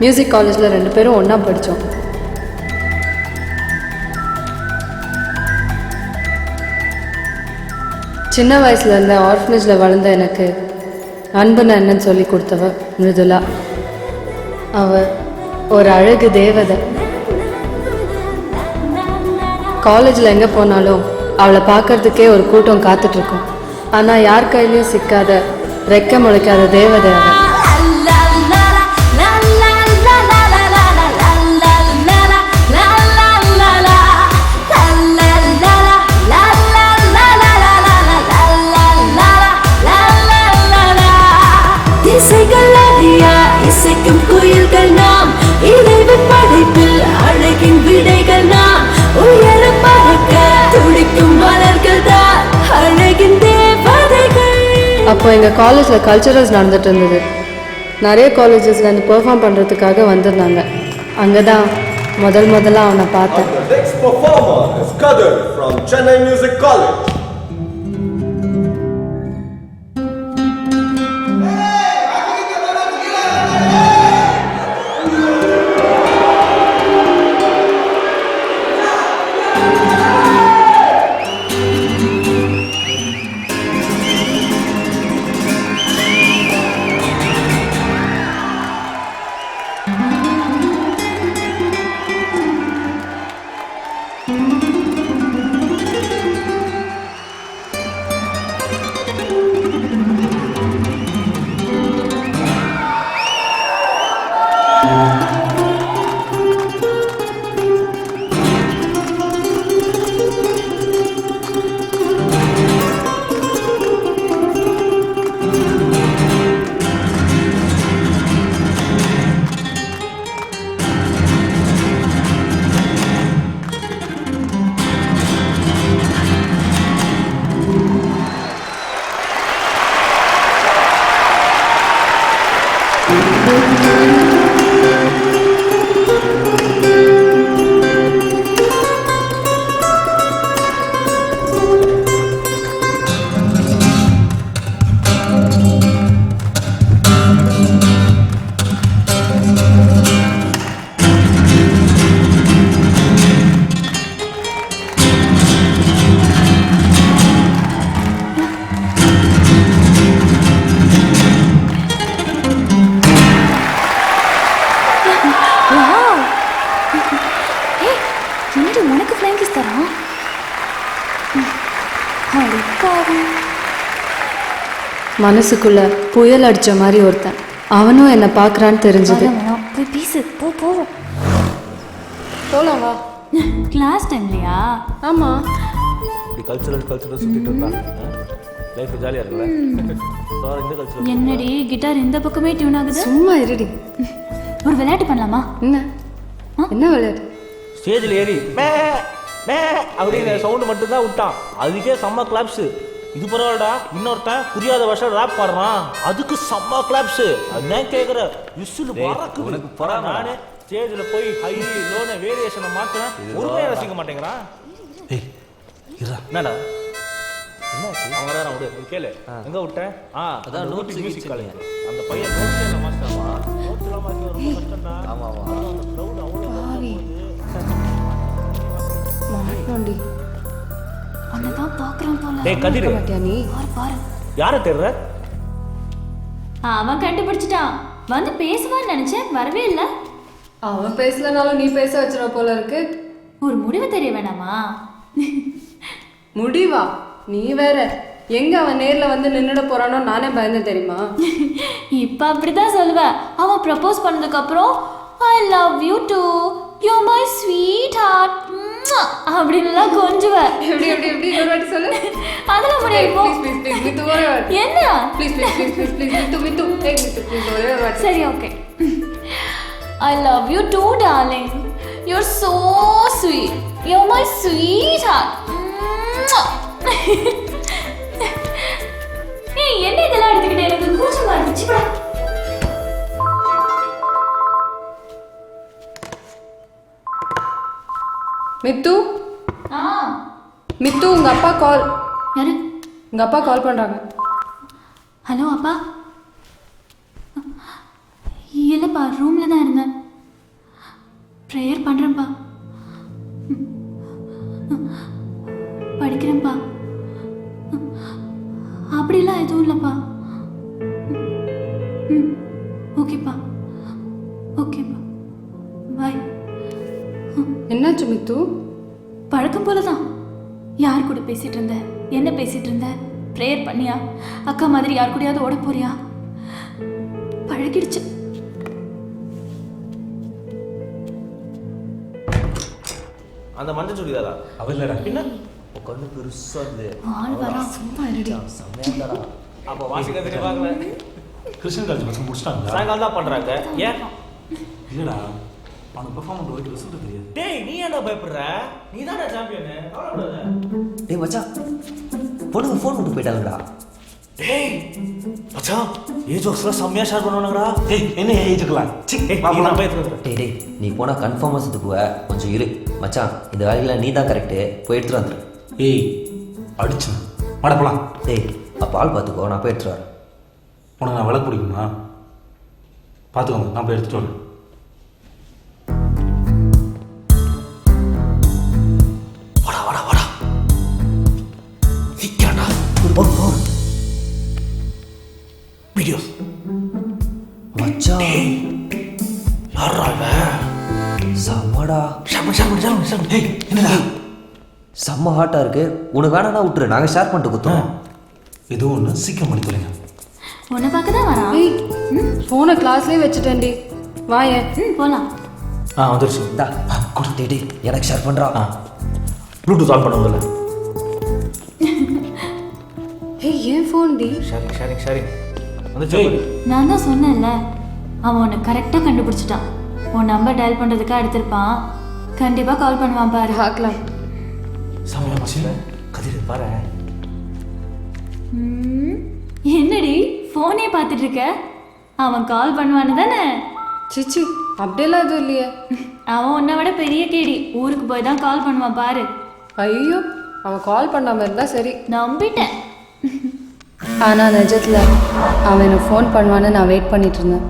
மியூசிக் காலேஜில் 2 பேரும் ஒன்றா படித்தோம். சின்ன வயசுலேருந்து ஆர்ஃபனேஜில் வளர்ந்த எனக்கு அன்புன்னு என்னன்னு சொல்லி கொடுத்தவ மிருதுலா. அவள் ஒரு அழகு தேவதை. காலேஜில் எங்கே போனாலும் அவளை பார்க்கறதுக்கே ஒரு கூட்டம் காத்துட்ருக்கோம். ஆனால் யார் கையிலையும் சிக்காத ரெக்க முளைக்காத தேவதை அவ. இசைக்கும் குயில்கள் நாம், இறைவன் படைப்பில் அழகின் விடைகள் நாம், உயர பறக்க துடிக்கும் மலர்கள் தான் அழகின் தேவதைகள். அப்போ எங்கள் காலேஜில் கல்ச்சுரல்ஸ் நடந்துட்டு இருந்தது. நிறைய காலேஜஸ்லேருந்து பெர்ஃபார்ம் பண்ணுறதுக்காக வந்திருந்தாங்க. அங்கே தான் முதல்ல அவனை பார்த்தேன். The next performer is Kadir from Chennai Music College. மனசுக்குள்ள புயல் அடிச்ச மாதிரி ஒருத்தன். அவனும் என்னை பார்க்குறான்னு தெரிஞ்சது. போய் பேசு, போ. போலாம் வா. கிளாஸ் டைம்லையா? ஆமா. இப்படி கல்ச்சுரல் சுத்திட்டு இருந்தா லைஃப் ஜாலியா இருக்குல்ல? இந்த கல்ச்சுரல் என்னடி கிட்டார் இந்த பக்கமே டியூன் ஆகுது? சும்மா இருடி. ஒரு விளையாட்டு பண்ணலாமா? என்ன விளையாட்டு? ஸ்டேஜில் ஏறி மே மே அப்படின்னு சவுண்டு மட்டும்தான் விட்டான். அதுக்கே செம்ம கிளாப்ஸு. இது பரவாயில்லடா, இன்னொருத்தன் புரியாத வருஷம் ரேப் பாடுறான், அதுக்கு செம்ம கிளாப்ஸு. அதுதான் கேட்குற விசில் பறக்குது. உனக்கு பரவாயில்ல. நானே ஸ்டேஜில் போய் ஹை லோன வேரியேஷனை மாற்றுறேன், ஒருமையாக ரசிக்க மாட்டேங்கிறான். என்னடா என்னாச்சு? அவங்க தான் விடு, கேளு. எங்கே விட்டேன்? அதான் நோட்ஸ் மியூசிக் காலேஜ். அந்த பையன் நோட்ஸ் என்ன மாஸ்டர்மா, நோட்ஸ்லாம் மாற்றி ரொம்ப கஷ்டம்டா. ஆமாம் அந்த க்ரௌட் அவ்வளோ மாட்டோண்டி. அவனதான் பார்க்கறான் போல. டேய் கதிர், நீ பாரு. யாரை தேடுற? அவன் கண்டுபிடிச்சிட்டான். வந்து பேசுவான்னு நினைச்சேன், வரவே இல்லை. அவன் பேசலனாலும் நீ பேச வச்சிட போல இருக்கு. ஒரு முடிவு தெரிய வேணாமா? முடிவா? நீ வேற. எங்க அவன் நேர்ல வந்து நின்னுட போறானோ நானே பயந்து தெரியுமா? இப்ப அப்படிதான் சொல்லுவேன். அவன் ப்ரப்போஸ் பண்ணதுக்கு அப்புறம் I love you too, you my sweetheart அப்படின்லாம் கொஞ்சுவேன். எப்படி ஒரு வாட்டி சொல்லு. அதெல்லாம் முடியாது. ப்ளீஸ் மித்து ஒரே வாட்டி. என்ன? ப்ளீஸ் மித்து ப்ளீஸ் ஒரே ஒரு வாட்டி. சரி okay. I love you too darling. You're so sweet. You're my sweetheart. ஏய் என்ன இதெல்லாம் எடுத்துக்கிட்டே எனக்கு கூச்சமா இருந்துச்சு. பட மித்து. மித்து, உங்க அப்பா கால். யாரு? உங்க அப்பா கால் பண்றாங்க. ஹலோ அப்பா. இல்லைப்பா, ரூமில் தான் இருந்தேன். ப்ரேயர் பண்ணுறேன்ப்பா, படிக்கிறேன்ப்பா. அப்படிலாம் எதுவும் இல்லைப்பா. ஓகேப்பா பாய். என்னாச்சு மித்து? பழக்கம் போல தான். யார் கூட பேசிட்டு இருந்த, என்ன பேசிட்டு இருந்த, ப்ரேயர் பண்ணியா? அக்கா மாதிரி யார் கூடயாவது ஓட போறியா? பழகிடுச்சு. அந்த மஞ்சள் சுடிதாரா? அவ இல்லடா. பின்ன கண்ணு பெருசா இருக்கு. ஆள் வரா சும்மா இருடி. சமையல்டா. அப்ப வாசிக்க தெரியாமல கிருஷ்ணன் காலேஜ் பசங்க முடிச்சிட்டாங்க. சாயங்காலம் தான் பண்றாங்க. ஏன்? இல்லடா. அவன பெர்ஃபார்மன்ஸ் வைக்க ரிசல்ட் தெரியாது. டேய் நீ ஏன்டா பயப்படுற? நீ தானே சாம்பியன். கவலைப்படாத. டேய் மச்சான். பொண்ணுங்க ஃபோன் போட்டு போயிட்டாங்கடா. டேய் மச்சான் ஏஜ் ஜோக்ஸ்ல செம்மையா ஷேர் பண்ணுவாங்கடா. டேய் என்ன ஏஜ்க்கலாம்? நான் பயப்படுறேன். டேய் டேய் நீ போனா கன்ஃபார்மா செத்து போவ. கொஞ்சம் இரு மச்சான். இந்த வேலையில நீ தான் கரெக்ட். போய் எடுத்துட்டு வந்துரு. ஏய் அடிச்சு வாடா போலாம். டேய் அப்ப ஆள் பாத்துக்கோ. நான் போய் எடுத்துட்டு வரேன். உனக்கு நான் விளக்கு பிடிக்குமா? பார்த்துக்கோங்க, நான் போய் எடுத்துட்டு வரேன். வாடா வாடா வாடா. சீக்கிரம்டா. போ போ. வீடியோ. மச்சான். யாரா இவன்? சம்மடா. சம்ம. ஏய் என்னடா? செம்ம ஹாட்டா இருக்கு. உனக்கு வேணா விட்டுரு. நாங்க ஷேர் பண்ணிட்டு குத்துறோம். ஏதோ ஒன்று சீக்கிரம் பண்ணி தொலைங்க. உன்னை பார்க்க தான் வரான். ஃபோனை கிளாஸ்லேயே வச்சுட்டேன்டி. வாயேன். போலாம். வந்துருச்சு. இந்தா கொடு. டேய் டேய் எனக்கு ஷேர் பண்றா. ப்ளூடூத் ஆன் பண்ண முதல்ல. ஏய் ஏன் ஃபோன் டி? ஷேரிங். வந்துச்சு. நான் தான் சொன்னேன்ல, அவன் உன்னை கரெக்டாக கண்டுபிடிச்சிட்டான். உன் நம்பர் டயல் பண்ணுறதுக்காக எடுத்திருப்பான். கண்டிப்பாக கால் பண்ணுவான் பாரு. பார்க்கலாம். சமையா மச்சில கதிர் பாரு. என்னடி ஃபோனே பார்த்துட்டு இருக்க? அவன் கால் பண்ணுவான்னு தானே? சிச்சி அப்படியெல்லாம் எதுவும் இல்லையே. அவன் உன்னை விட பெரிய கேடி. ஊருக்கு போய் தான் கால் பண்ணுவான் பாரு. ஐயோ அவன் கால் பண்ணாம இருந்தா சரி. நம்பிட்டேன். ஆனா நிஜத்துல அவன் எனக்கு ஃபோன் பண்ணுவான்னு நான் வெயிட் பண்ணிட்டு இருந்தேன்.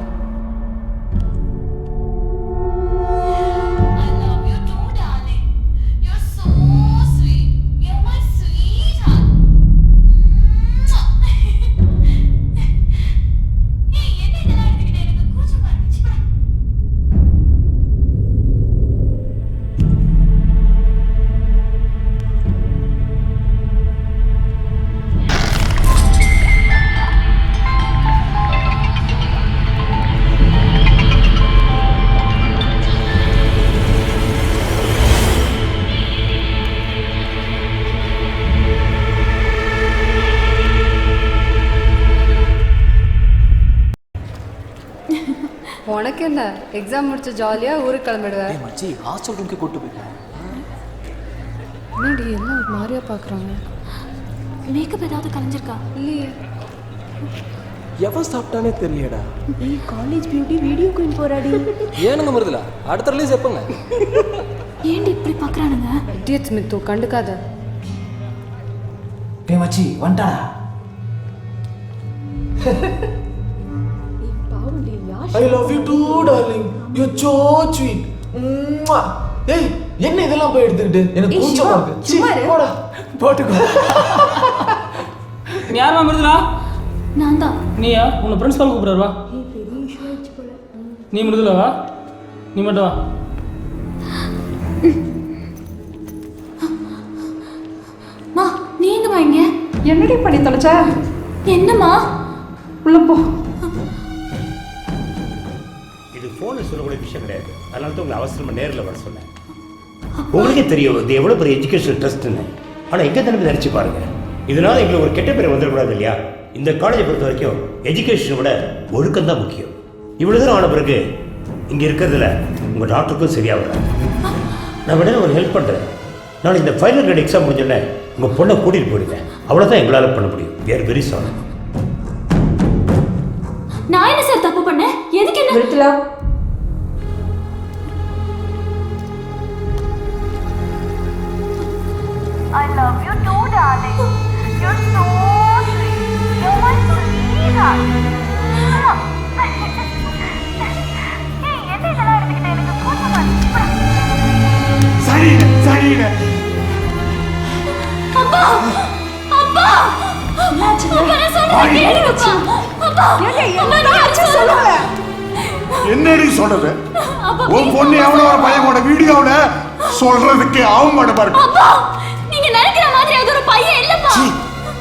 உனக்கு என்ன எக்ஸாம் முடிச்சு ஜாலியா ஊருக்கு கிளம்பிடுவேன். மச்சி ஹாஸ்டல் ரூமுக்கு கூட்டு போயிட்டேன். என்னடி எல்லாம் ஒரு மாதிரியா பாக்குறாங்க? மேக்கப் ஏதாவது கலைஞ்சிருக்கா? இல்லையே. எவன் சாப்பிட்டானே தெரியலடா. ஏய் காலேஜ் பியூட்டி வீடியோ குயின் போறாடி. ஏனுங்க மருதுல அடுத்த ரிலீஸ் எப்பங்க? ஏன்டி இப்படி பாக்குறானுங்க? இடியட்ஸ் மித்து கண்டுக்காத. டேய் மச்சி வந்துட்டாடா. I love you too darling. You're so sweet. ஏய் என்ன இதெல்லாம் போய் எடுத்துக்கிட்டு எனக்கு கூச்சமா இருக்கு. சும்மா இரு. போடா போட்டுக்கோ. நீ யாரா மருதுலா? நான் தான். நீயா? உன்னை பிரின்சிபால் கூப்பிடுறாரு வா. நீ மருதுலா வா. நீ மட்டும் வா. மா நீ எங்க வாங்க? என்னடி பண்ணி தொலைச்ச? என்னம்மா? உள்ள போ. இது ஃபோனில் சொல்லக்கூடிய விஷயம் கிடையாது. அதனால தான் உங்களை அவசரமாக நேரில் வர சொன்னேன். உங்களுக்கே தெரியும் இது எவ்வளோ பெரிய எஜுகேஷனல் ட்ரஸ்ட்டுன்னு. ஆனால் எங்கே தானே நினச்சி பாருங்க. இதனால் எங்களுக்கு ஒரு கெட்ட பேரை வந்துடக்கூடாது இல்லையா? இந்த காலேஜை பொறுத்த வரைக்கும் எஜுகேஷனை விட ஒழுக்கம் தான் முக்கியம். இவ்வளோ தூரம் ஆன பிறகு இங்கே இருக்கிறதுல உங்கள் டாக்டருக்கும் சரியாக வராது. நான் வேணா ஒரு ஹெல்ப் பண்ணுறேன். நாளைக்கு இந்த ஃபைனல் கிரேட் எக்ஸாம் முடிஞ்சோடனே உங்கள் பொண்ணை கூட்டிகிட்டு போயிடுங்க. அவ்வளோதான் எங்களால் பண்ண முடியும். We are very sorry. நான் என்ன சார் தப்பு பண்ணேன்? எதுக்கு என்ன விருத்தலா? I love you too darling. You're so sweet. You're my sweetheart. ஏய் என்ன இதெல்லாம் எடுத்துக்கிட்டு எனக்கு கூச்சமா இருக்கு. சரிங்க. அப்பா அப்பா அப்பா நான் சொல்றேன் கேளுங்கப்பா. அப்பா என்ன சொல்லுங்க? என்னடி சொல்றது? உன் பொண்ணு எவ்வளோ ஒரு பையனோட வீடியோல சொல்றதுக்கு அவமானமா இருக்கு. அப்பா நீங்க நினைக்கிற மாதிரி அது ஒரு பையன் இல்லப்பா.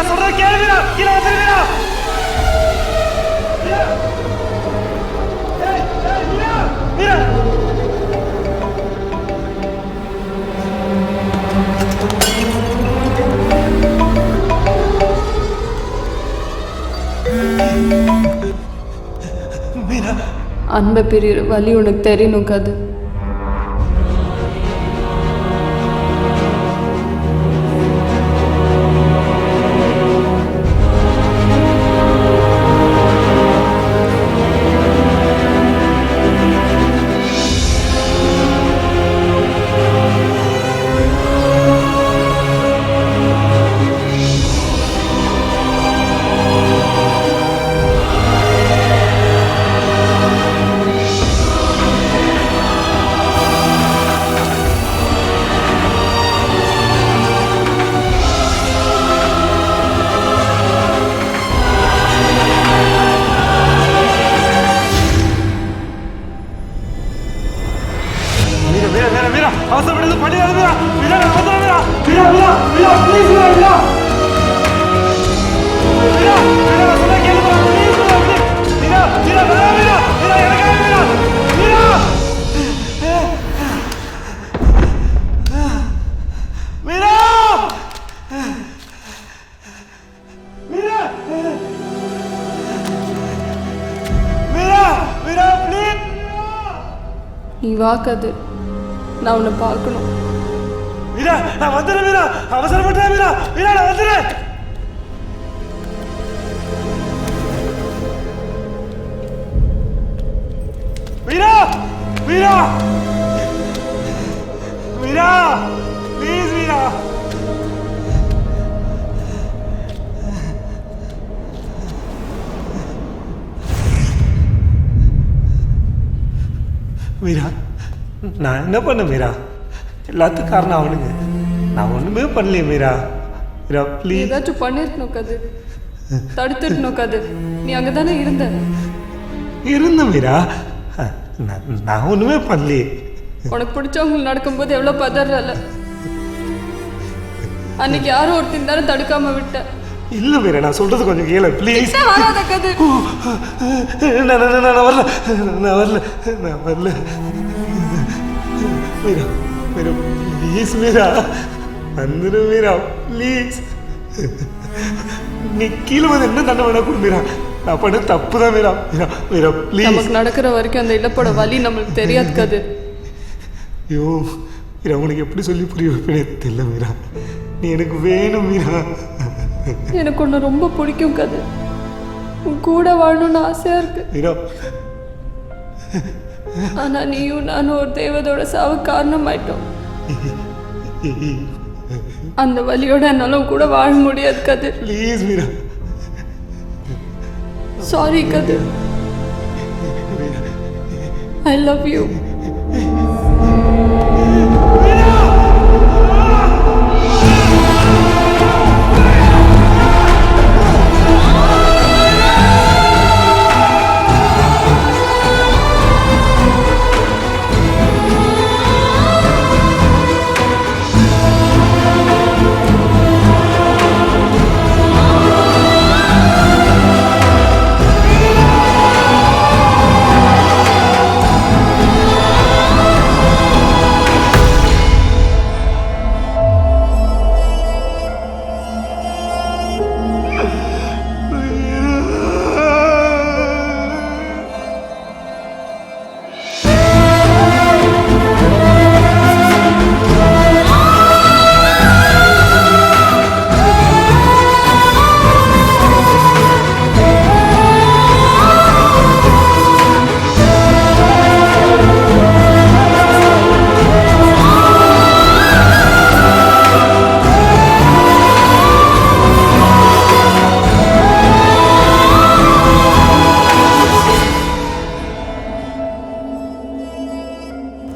மீரா சொல்ற கேளு மீரா கீழே வந்து மீரா மீரா மீரா அன்பை பிரிகிற வலி உனக்கு தெரியணும் கது. அவசரப்படுது பண்ணிடாத மீரா மீரா அவசர மீரா மீரா மீரா மீரா ப்ளீஸ் மீரா மீரா மீரா மீரா சொல்ல கேளு ப்ளீஸ் மீரா மீரா மீரா மீரா மீரா எனக்கு மீரா மீரா மீரா மீரா மீரா மீரா ப்ளீஸ் நீ வா கது, நான் உன்னை பார்க்கணும். மீரா நான் வந்துடுறேன் மீரா அவசரப்பட்டேன் மீரா மீரா நான் வந்துடுறேன் மீரா மீரா மீரா ப்ளீஸ் மீரா மீரா நான் என்ன பண்ண மீரா எல்லாத்துக்கும் காரணம் அவனுங்க நான் ஒண்ணுமே பண்ணலையே மீரா மீரா ப்ளீஸ் ஏதாச்சும் பண்ணிருக்கணும் கது, தடுத்துருக்கணும் கது. நீ அங்கதானே இருந்த மீரா நான் ஒண்ணுமே பண்ணலையே. உனக்கு பிடிச்சவங்க நடக்கும்போது எவ்வளவு பதறல. அன்னைக்கு யாரும் ஒருத்தர் தானே தடுக்காம விட்ட. இல்ல மீரா நான் சொல்றது கொஞ்சம் கேளு ப்ளீஸ். வராத கது. நான் வரல மீரா மீரா ப்ளீஸ் மீரா வந்துடு மீரா ப்ளீஸ். நீ கீழே வந்து என்ன தண்டை வேணா கொடு மீரா, நான் பண்ண தப்பு தான் மீரா மீரா மீரா ப்ளீஸ். நமக்கு நடக்கிற வரைக்கும் அந்த இழப்போட வலி நம்மளுக்கு தெரியாது கது. ஐயோ மீரா உனக்கு எப்படி சொல்லி புரிய வைப்பேனே தெரியல மீரா, நீ எனக்கு வேணும் மீரா. எனக்கு ஒன்று ரொம்ப பிடிக்கும் கது, உன் கூட வாழணும்னு ஆசையா இருக்கு மீரா. ஆனா நீயும் நானும் ஒரு தேவதோட சாவு காரணமாயிட்டோம். அந்த வலியோட என்னாலும் கூட வாழ முடியாது கது. ப்ளீஸ் மீரா. சாரி கது. ஐ லவ் யூ.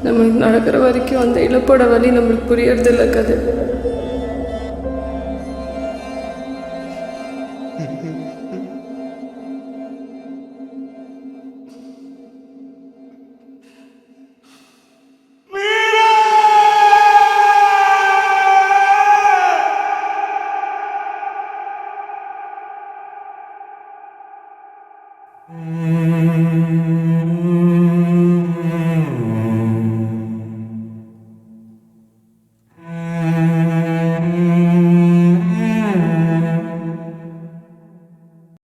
நம்மளுக்கு நடக்கிற வரைக்கும் அந்த இழப்போட வலி நம்மளுக்கு புரியறது இல்லை கதை. Mm-hmm.